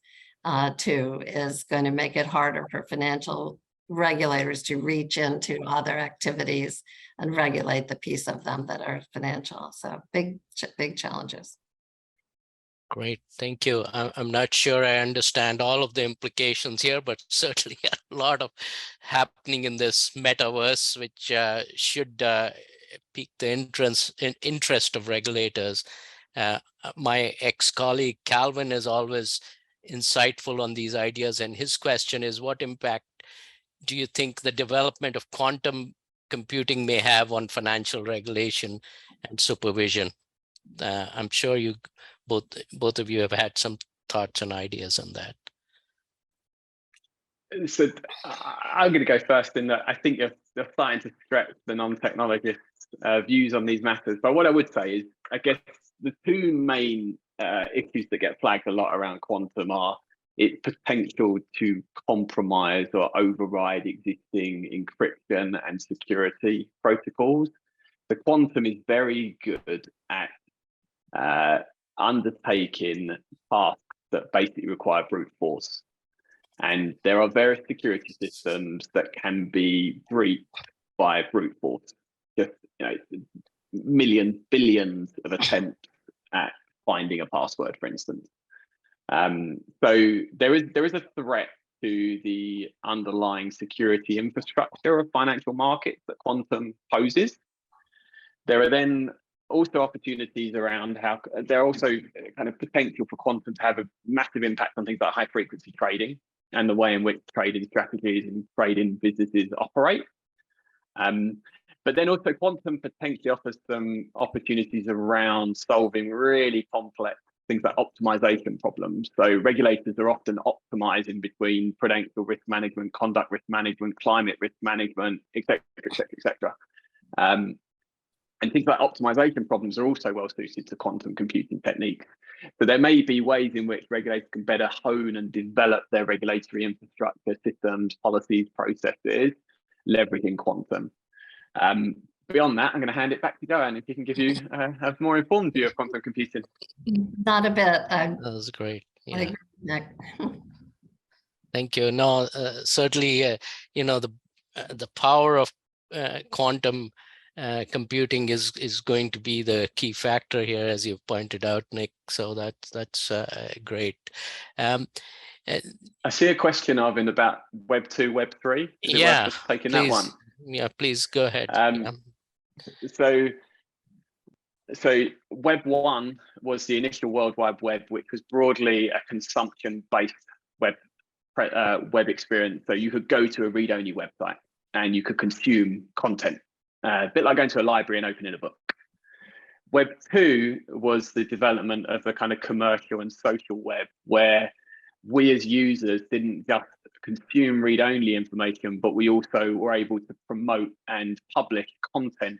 too, is going to make it harder for financial regulators to reach into other activities and regulate the piece of them that are financial. So big challenges. Great, thank you. I'm not sure I understand all of the implications here, but certainly a lot of happening in this metaverse, which should pique the interest of regulators. My ex-colleague Calvin is always insightful on these ideas, and his question is, what impact do you think the development of quantum computing may have on financial regulation and supervision? I'm sure you both of you have had some thoughts and ideas on that. So I'm going to go first in that I think you're starting to stretch the non-technologist views on these matters. But what I would say is, I guess the two main issues that get flagged a lot around quantum are its potential to compromise or override existing encryption and security protocols. The quantum is very good at undertaking tasks that basically require brute force. And there are various security systems that can be breached by brute force. Just, millions, billions of attempts at finding a password, for instance. So there is a threat to the underlying security infrastructure of financial markets that quantum poses. There are then also opportunities around how there are also kind of potential for quantum to have a massive impact on things like high frequency trading and the way in which trading strategies and trading businesses operate. But then also quantum potentially offers some opportunities around solving really complex things like optimization problems. So regulators are often optimizing between prudential risk management, conduct risk management, climate risk management, et cetera, et cetera, et cetera. And things like optimization problems are also well suited to quantum computing techniques. So there may be ways in which regulators can better hone and develop their regulatory infrastructure, systems, policies, processes, leveraging quantum. Beyond that, I'm going to hand it back to Joanne if he can give you a more informed view of quantum computing. Not a bit. That was great. I Yeah. agree with Nick. Thank you. No, certainly, the power of quantum computing is going to be the key factor here, as you pointed out, Nick. So that's great. I see a question, Arvind, about Web 2, Web 3. Is it worth us taking that one? Yeah, please go ahead. So Web 1 was the initial World Wide Web, which was broadly a consumption-based web experience. So you could go to a read-only website and you could consume content, a bit like going to a library and opening a book. Web 2 was the development of a kind of commercial and social web, where we as users didn't just consume read-only information, but we also were able to promote and publish content,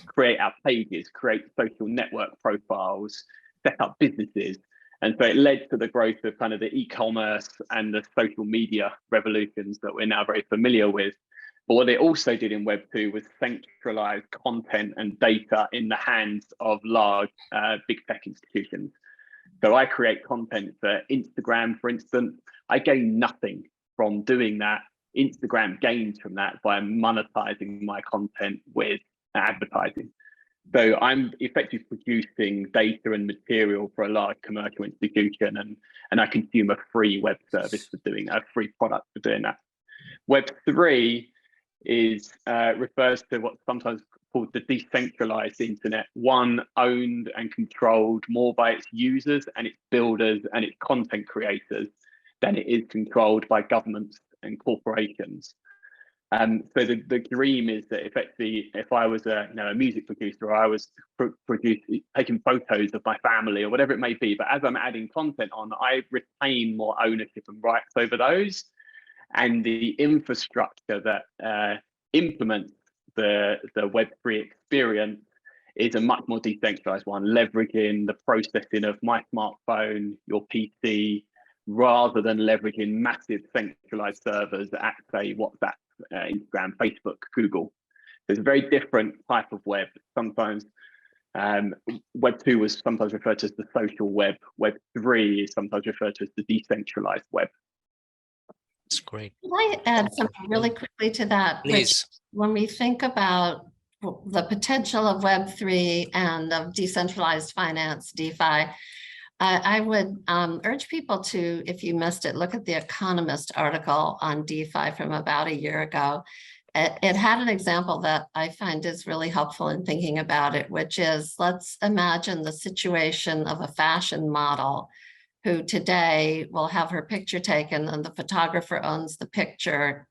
create our pages, create social network profiles, set up businesses. And so it led to the growth of kind of the e-commerce and the social media revolutions that we're now very familiar with. But what it also did in Web 2 was centralize content and data in the hands of large big tech institutions. So I create content for Instagram, for instance. I gain nothing from doing that. Instagram gains from that by monetizing my content with advertising. So I'm effectively producing data and material for a large commercial institution, and I consume a free web service for doing that, a free product for doing that. Web 3 is refers to what's sometimes called the decentralized internet, one owned and controlled more by its users and its builders and its content creators than it is controlled by governments and corporations. So the dream is that effectively, if I was a music producer, or I was taking photos of my family or whatever it may be, but as I'm adding content on, I retain more ownership and rights over those. And the infrastructure that implements the Web3 experience is a much more decentralized one, leveraging the processing of my smartphone, your PC, rather than leveraging massive centralized servers at, say, WhatsApp, Instagram, Facebook, Google. There's a very different type of web. Sometimes Web 2 was sometimes referred to as the social web. Web 3 is sometimes referred to as the decentralized web. That's great. Can I add something really quickly to that? Please. When we think about the potential of Web3 and of decentralized finance, DeFi, I would urge people to, if you missed it, look at the Economist article on DeFi from about a year ago. It had an example that I find is really helpful in thinking about it, which is, let's imagine the situation of a fashion model who today will have her picture taken and the photographer owns the picture.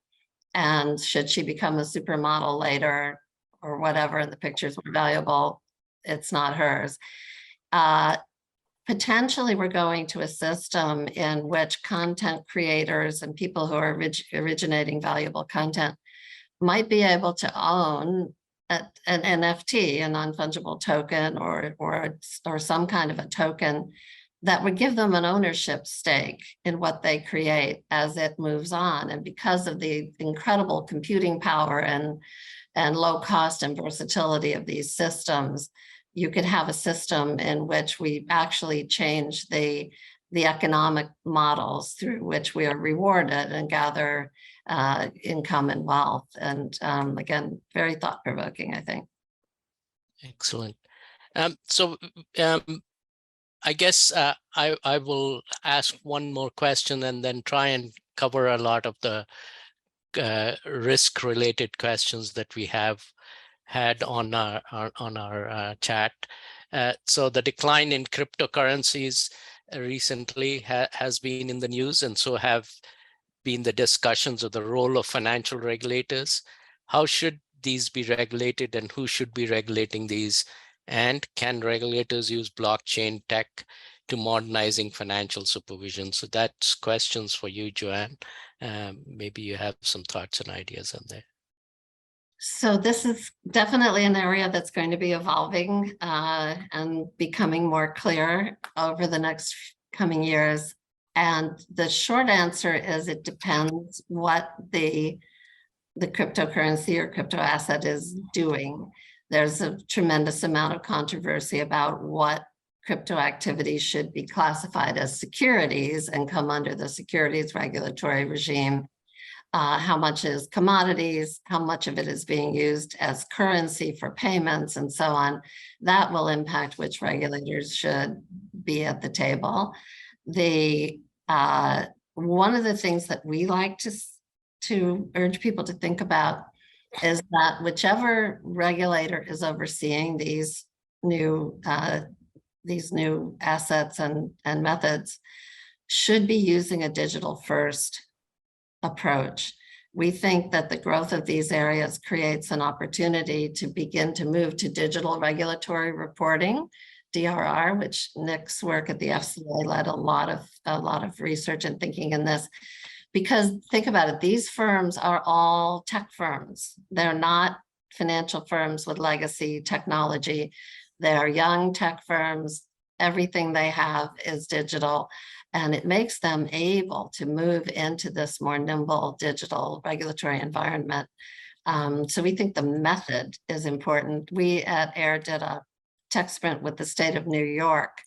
And should she become a supermodel later or whatever, and the picture's more valuable, it's not hers. Potentially, we're going to a system in which content creators and people who are originating valuable content might be able to own an NFT, a non-fungible token, or some kind of a token that would give them an ownership stake in what they create as it moves on. And because of the incredible computing power and low cost and versatility of these systems, you could have a system in which we actually change the the economic models through which we are rewarded and gather income and wealth. And again, very thought-provoking, I think. Excellent. So I guess I will ask one more question and then try and cover a lot of the risk-related questions that we have had on our chat. So the decline in cryptocurrencies recently has been in the news, and so have been the discussions of the role of financial regulators. How should these be regulated, and who should be regulating these? And can regulators use blockchain tech to modernizing financial supervision? So that's questions for you, Joanne. Maybe you have some thoughts and ideas on there. So this is definitely an area that's going to be evolving and becoming more clear over the next coming years. And the short answer is it depends what the cryptocurrency or crypto asset is doing. There's a tremendous amount of controversy about what crypto activities should be classified as securities and come under the securities regulatory regime. How much is commodities, how much of it is being used as currency for payments and so on. That will impact which regulators should be at the table. One of the things that we like to urge people to think about is that whichever regulator is overseeing these new assets and methods should be using a digital first approach. We think that the growth of these areas creates an opportunity to begin to move to digital regulatory reporting, DRR, which Nick's work at the FCA led a lot of research and thinking in this. Because think about it, these firms are all tech firms. They're not financial firms with legacy technology. They're young tech firms. Everything they have is digital, and it makes them able to move into this more nimble digital regulatory environment. So we think the method is important. We at AIR did a tech sprint with the state of New York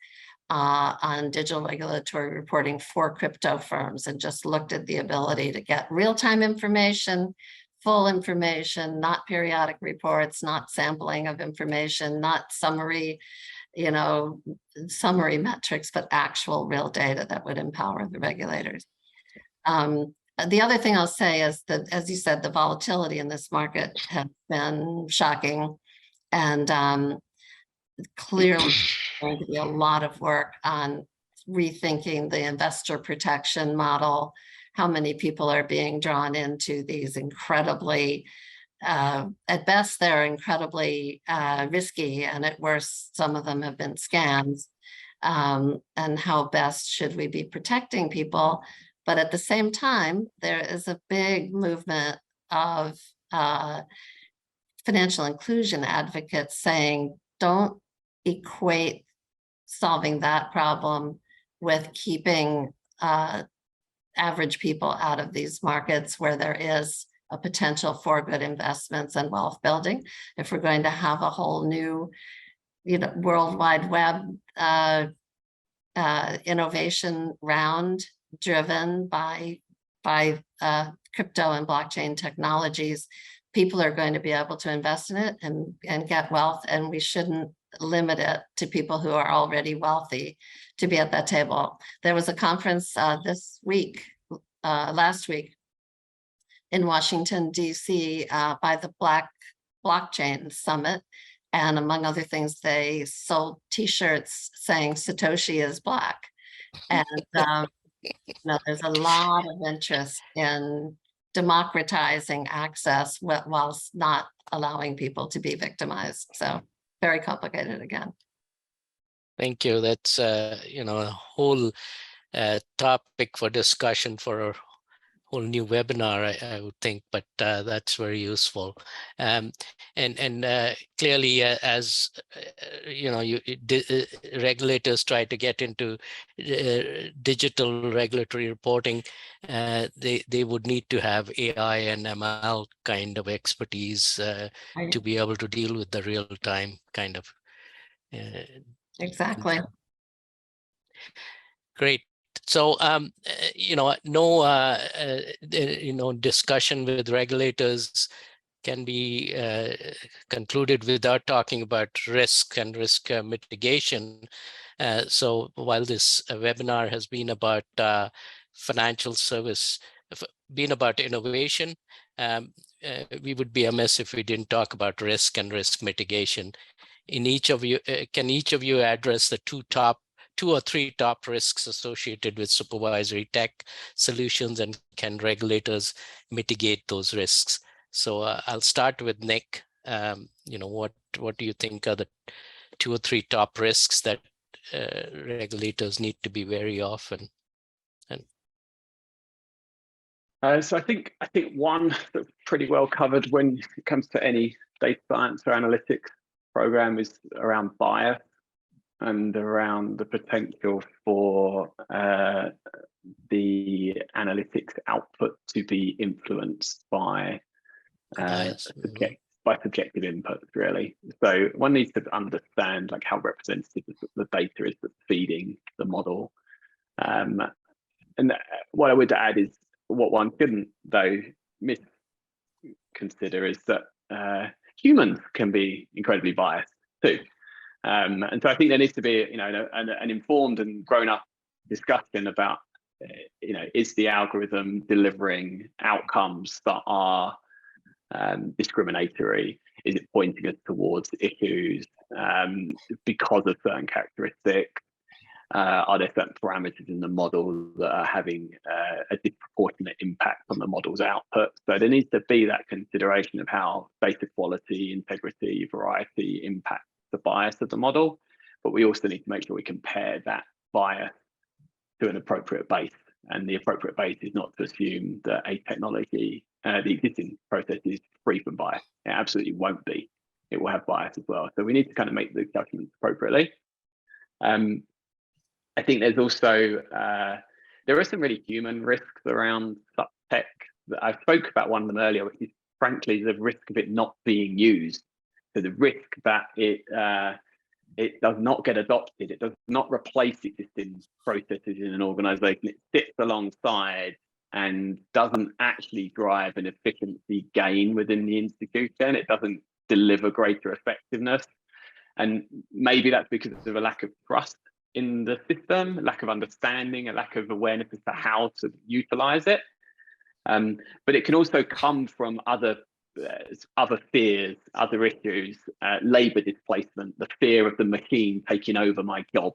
on digital regulatory reporting for crypto firms, and just looked at the ability to get real-time information, full information, not periodic reports, not sampling of information, not summary metrics, but actual real data that would empower the regulators. The other thing I'll say is that, as you said, the volatility in this market has been shocking, and clearly going to be a lot of work on rethinking the investor protection model. How many people are being drawn into these incredibly, at best, they're incredibly risky, and at worst, some of them have been scams. And how best should we be protecting people? But at the same time, there is a big movement of financial inclusion advocates saying, don't equate solving that problem with keeping average people out of these markets where there is a potential for good investments and wealth building. If we're going to have a whole new, World Wide Web innovation round driven by crypto and blockchain technologies, people are going to be able to invest in it and get wealth, and we shouldn't limit it to people who are already wealthy to be at that table. There was a conference last week in Washington, D.C. By the Black Blockchain Summit. And among other things, they sold T-shirts saying Satoshi is Black. And there's a lot of interest in democratizing access whilst not allowing people to be victimized. So very complicated again. Thank you. That's a whole topic for discussion for a whole new webinar, I would think, but that's very useful. And clearly, as regulators try to get into digital regulatory reporting, they would need to have AI and ML kind of expertise to be able to deal with the real time kind of. Exactly. Great. So, no, discussion with regulators can be concluded without talking about risk and risk mitigation. So while this webinar has been about financial service, been about innovation, we would be amiss if we didn't talk about risk and risk mitigation. In each of you, can each of you address the two or three top risks associated with supervisory tech solutions, and can regulators mitigate those risks? So I'll start with Nick. What do you think are the two or three top risks that regulators need to be wary of? So I think one that's pretty well covered when it comes to any data science or analytics program is around bias and around the potential for the analytics output to be influenced by subjective inputs, really. So one needs to understand like how representative the data is that's feeding the model. And what I would add is what one shouldn't, though, consider is that humans can be incredibly biased too. And so I think there needs to be, an informed and grown-up discussion about, is the algorithm delivering outcomes that are discriminatory? Is it pointing us towards issues because of certain characteristics? Are there certain parameters in the model that are having a disproportionate impact on the model's output? So there needs to be that consideration of how data quality, integrity, variety impacts the bias of the model. But we also need to make sure we compare that bias to an appropriate base. And the appropriate base is not to assume that a technology, the existing process, is free from bias. It absolutely won't be. It will have bias as well. So we need to kind of make the judgments appropriately. I think there's also, there are some really human risks around such tech. I spoke about one of them earlier, which is frankly the risk of it not being used. So the risk that it does not get adopted, it does not replace existing processes in an organization, it sits alongside and doesn't actually drive an efficiency gain within the institution. It doesn't deliver greater effectiveness. And maybe that's because of a lack of trust in the system, a lack of understanding, a lack of awareness as to how to utilize it. But it can also come from other fears, other issues, labor displacement, the fear of the machine taking over my job,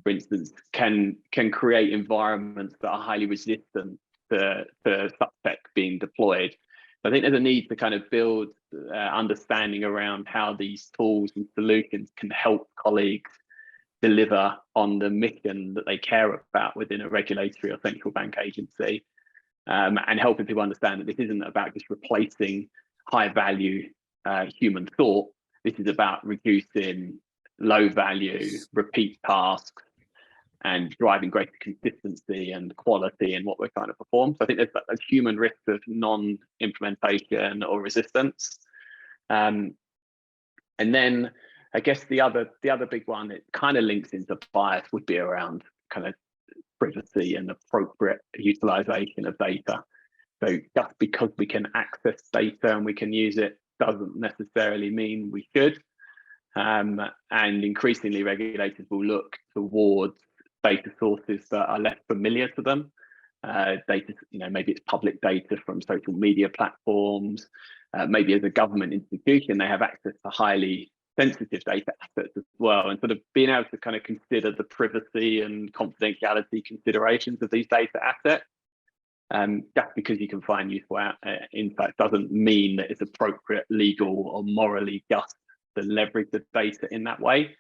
for instance, can create environments that are highly resistant to such tech being deployed. I think there's a need to kind of build understanding around how these tools and solutions can help colleagues deliver on the mission that they care about within a regulatory or central bank agency, and helping people understand that this isn't about just replacing high value human thought. This is about reducing low value repeat tasks and driving greater consistency and quality in what we're trying to perform. So I think there's a human risk of non-implementation or resistance. And then I guess the other big one that kind of links into bias would be around kind of privacy and appropriate utilization of data. So just because we can access data and we can use it doesn't necessarily mean we should. And increasingly regulators will look towards data sources that are less familiar to them. Data, maybe it's public data from social media platforms. Maybe as a government institution, they have access to highly sensitive data assets as well, and sort of being able to kind of consider the privacy and confidentiality considerations of these data assets. Just because you can find useful insights doesn't mean that it's appropriate, legal, or morally just to leverage the data in that way.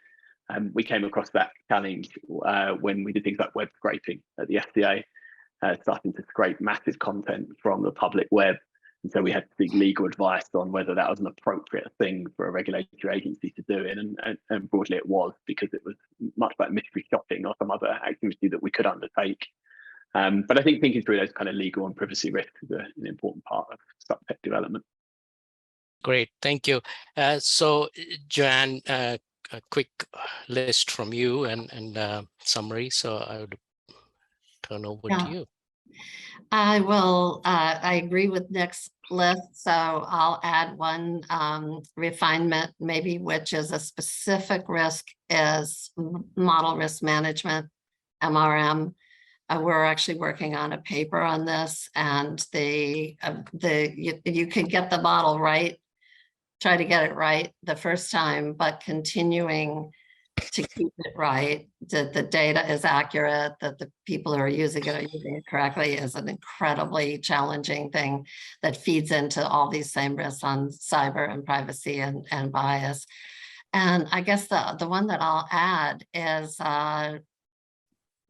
We came across that challenge when we did things like web scraping at the FCA, starting to scrape massive content from the public web. And so we had to seek legal advice on whether that was an appropriate thing for a regulatory agency to do it. And broadly it was, because it was much like mystery shopping or some other activity that we could undertake. But I think thinking through those kind of legal and privacy risks is an important part of such tech development. Great, thank you. So Joanne, a quick list from you and summary. So I would turn over Yeah. to you. I will, I agree with Nick's list, so I'll add one refinement, maybe, which is a specific risk, is model risk management, MRM. We're actually working on a paper on this, and you can get the model right, try to get it right the first time, but continuing to keep it right, that the data is accurate, that the people who are using it correctly, is an incredibly challenging thing that feeds into all these same risks on cyber and privacy and bias. And I guess the one that I'll add is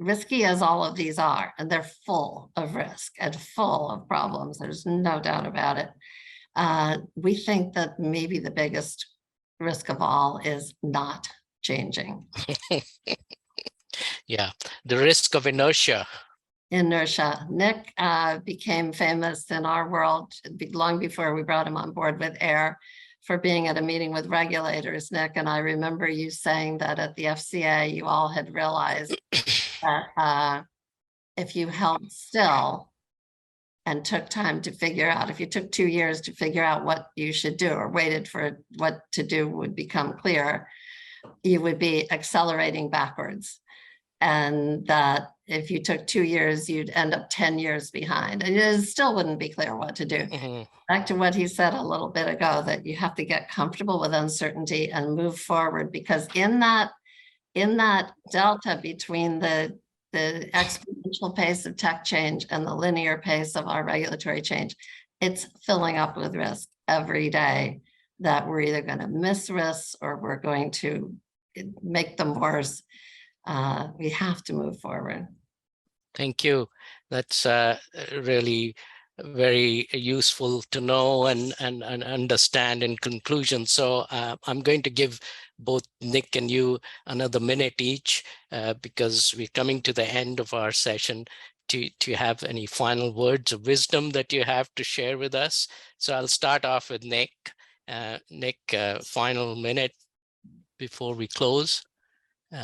risky as all of these are, and they're full of risk and full of problems. There's no doubt about it. We think that maybe the biggest risk of all is not changing. Yeah, the risk of inertia. Inertia. Nick became famous in our world long before we brought him on board with AIR for being at a meeting with regulators, Nick. And I remember you saying that at the FCA, you all had realized that if you held still and took time to figure out, if you took 2 years to figure out what you should do, or waited for what to do would become clear, you would be accelerating backwards. And that if you took 2 years, you'd end up 10 years behind, and it still wouldn't be clear what to do. Back to what he said a little bit ago, that you have to get comfortable with uncertainty and move forward, because in that delta between the exponential pace of tech change and the linear pace of our regulatory change, it's filling up with risk every day, that we're either going to miss risks or we're going to make them worse. We have to move forward. Thank you. That's really very useful to know and understand in conclusion. So I'm going to give both Nick and you another minute each, because we're coming to the end of our session, to have any final words of wisdom that you have to share with us. So I'll start off with Nick. Nick, final minute before we close.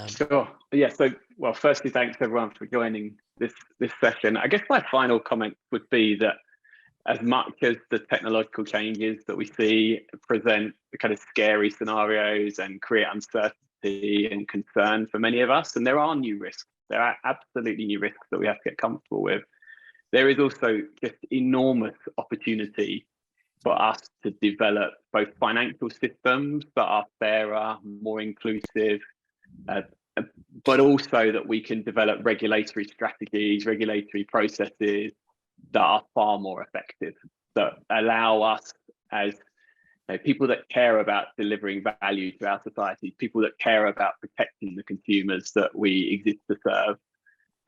Sure. Yeah. So, well, firstly, thanks everyone for joining this session. I guess my final comment would be that as much as the technological changes that we see present the kind of scary scenarios and create uncertainty and concern for many of us, and there are new risks, there are absolutely new risks that we have to get comfortable with, there is also just enormous opportunity for us to develop both financial systems that are fairer, more inclusive, but also that we can develop regulatory strategies, regulatory processes that are far more effective, that allow us as people that care about delivering value to our society, people that care about protecting the consumers that we exist to serve.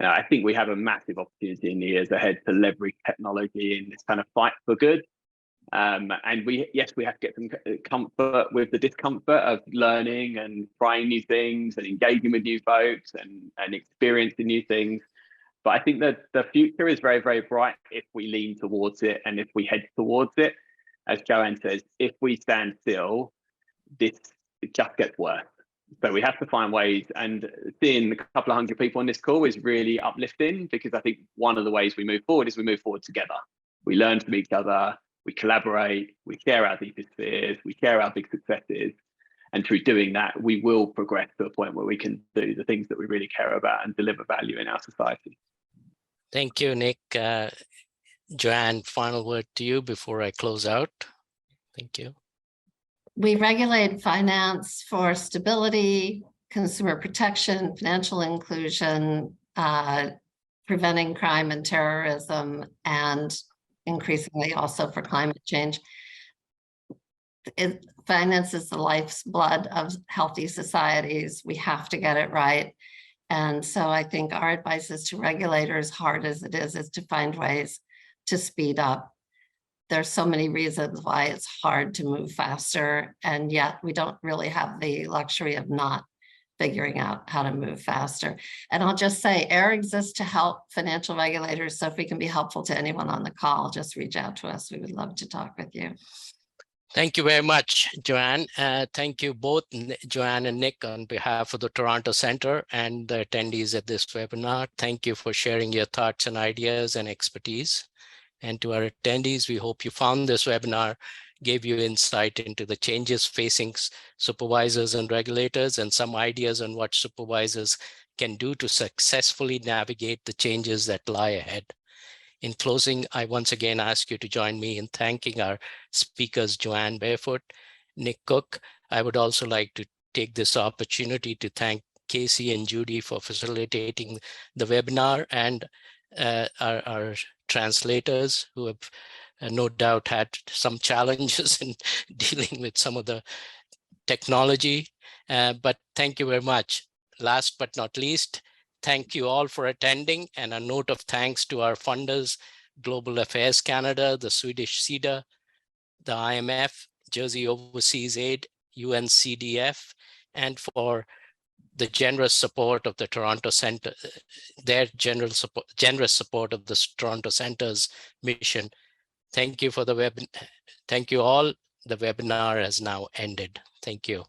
I think we have a massive opportunity in the years ahead to leverage technology in this kind of fight for good. And we have to get some comfort with the discomfort of learning and trying new things and engaging with new folks and experiencing new things. But I think that the future is very, very bright if we lean towards it and if we head towards it. As Joanne says, if we stand still, it just gets worse. So we have to find ways, and seeing a couple of hundred people on this call is really uplifting, because I think one of the ways we move forward is we move forward together. We learn from each other, we collaborate, we share our deepest fears, we share our big successes. And through doing that, we will progress to a point where we can do the things that we really care about and deliver value in our society. Thank you, Nick. Joanne, final word to you before I close out. Thank you. We regulate finance for stability, consumer protection, financial inclusion, preventing crime and terrorism, and increasingly also for climate change. Finance is the life's blood of healthy societies. We have to get it right. And so I think our advice is to regulators, hard as it is to find ways to speed up. There's so many reasons why it's hard to move faster, and yet we don't really have the luxury of not figuring out how to move faster. And I'll just say, AIR exists to help financial regulators. So if we can be helpful to anyone on the call, just reach out to us. We would love to talk with you. Thank you very much, Joanne. Thank you both, Joanne and Nick, on behalf of the Toronto Centre and the attendees at this webinar. Thank you for sharing your thoughts and ideas and expertise. And to our attendees, we hope you found this webinar gave you insight into the changes facing supervisors and regulators and some ideas on what supervisors can do to successfully navigate the changes that lie ahead. In closing, I once again ask you to join me in thanking our speakers, Joanne Barefoot, Nick Cook. I would also like to take this opportunity to thank Casey and Judy for facilitating the webinar, and our translators who have no doubt had some challenges in dealing with some of the technology. But thank you very much. Last but not least, thank you all for attending, and a note of thanks to our funders, Global Affairs Canada, the Swedish CEDA, the IMF, Jersey Overseas Aid, UNCDF, and for the generous support of the Toronto Centre, their generous support of the Toronto Centre's mission. Thank you for the web. Thank you all. The webinar has now ended. Thank you.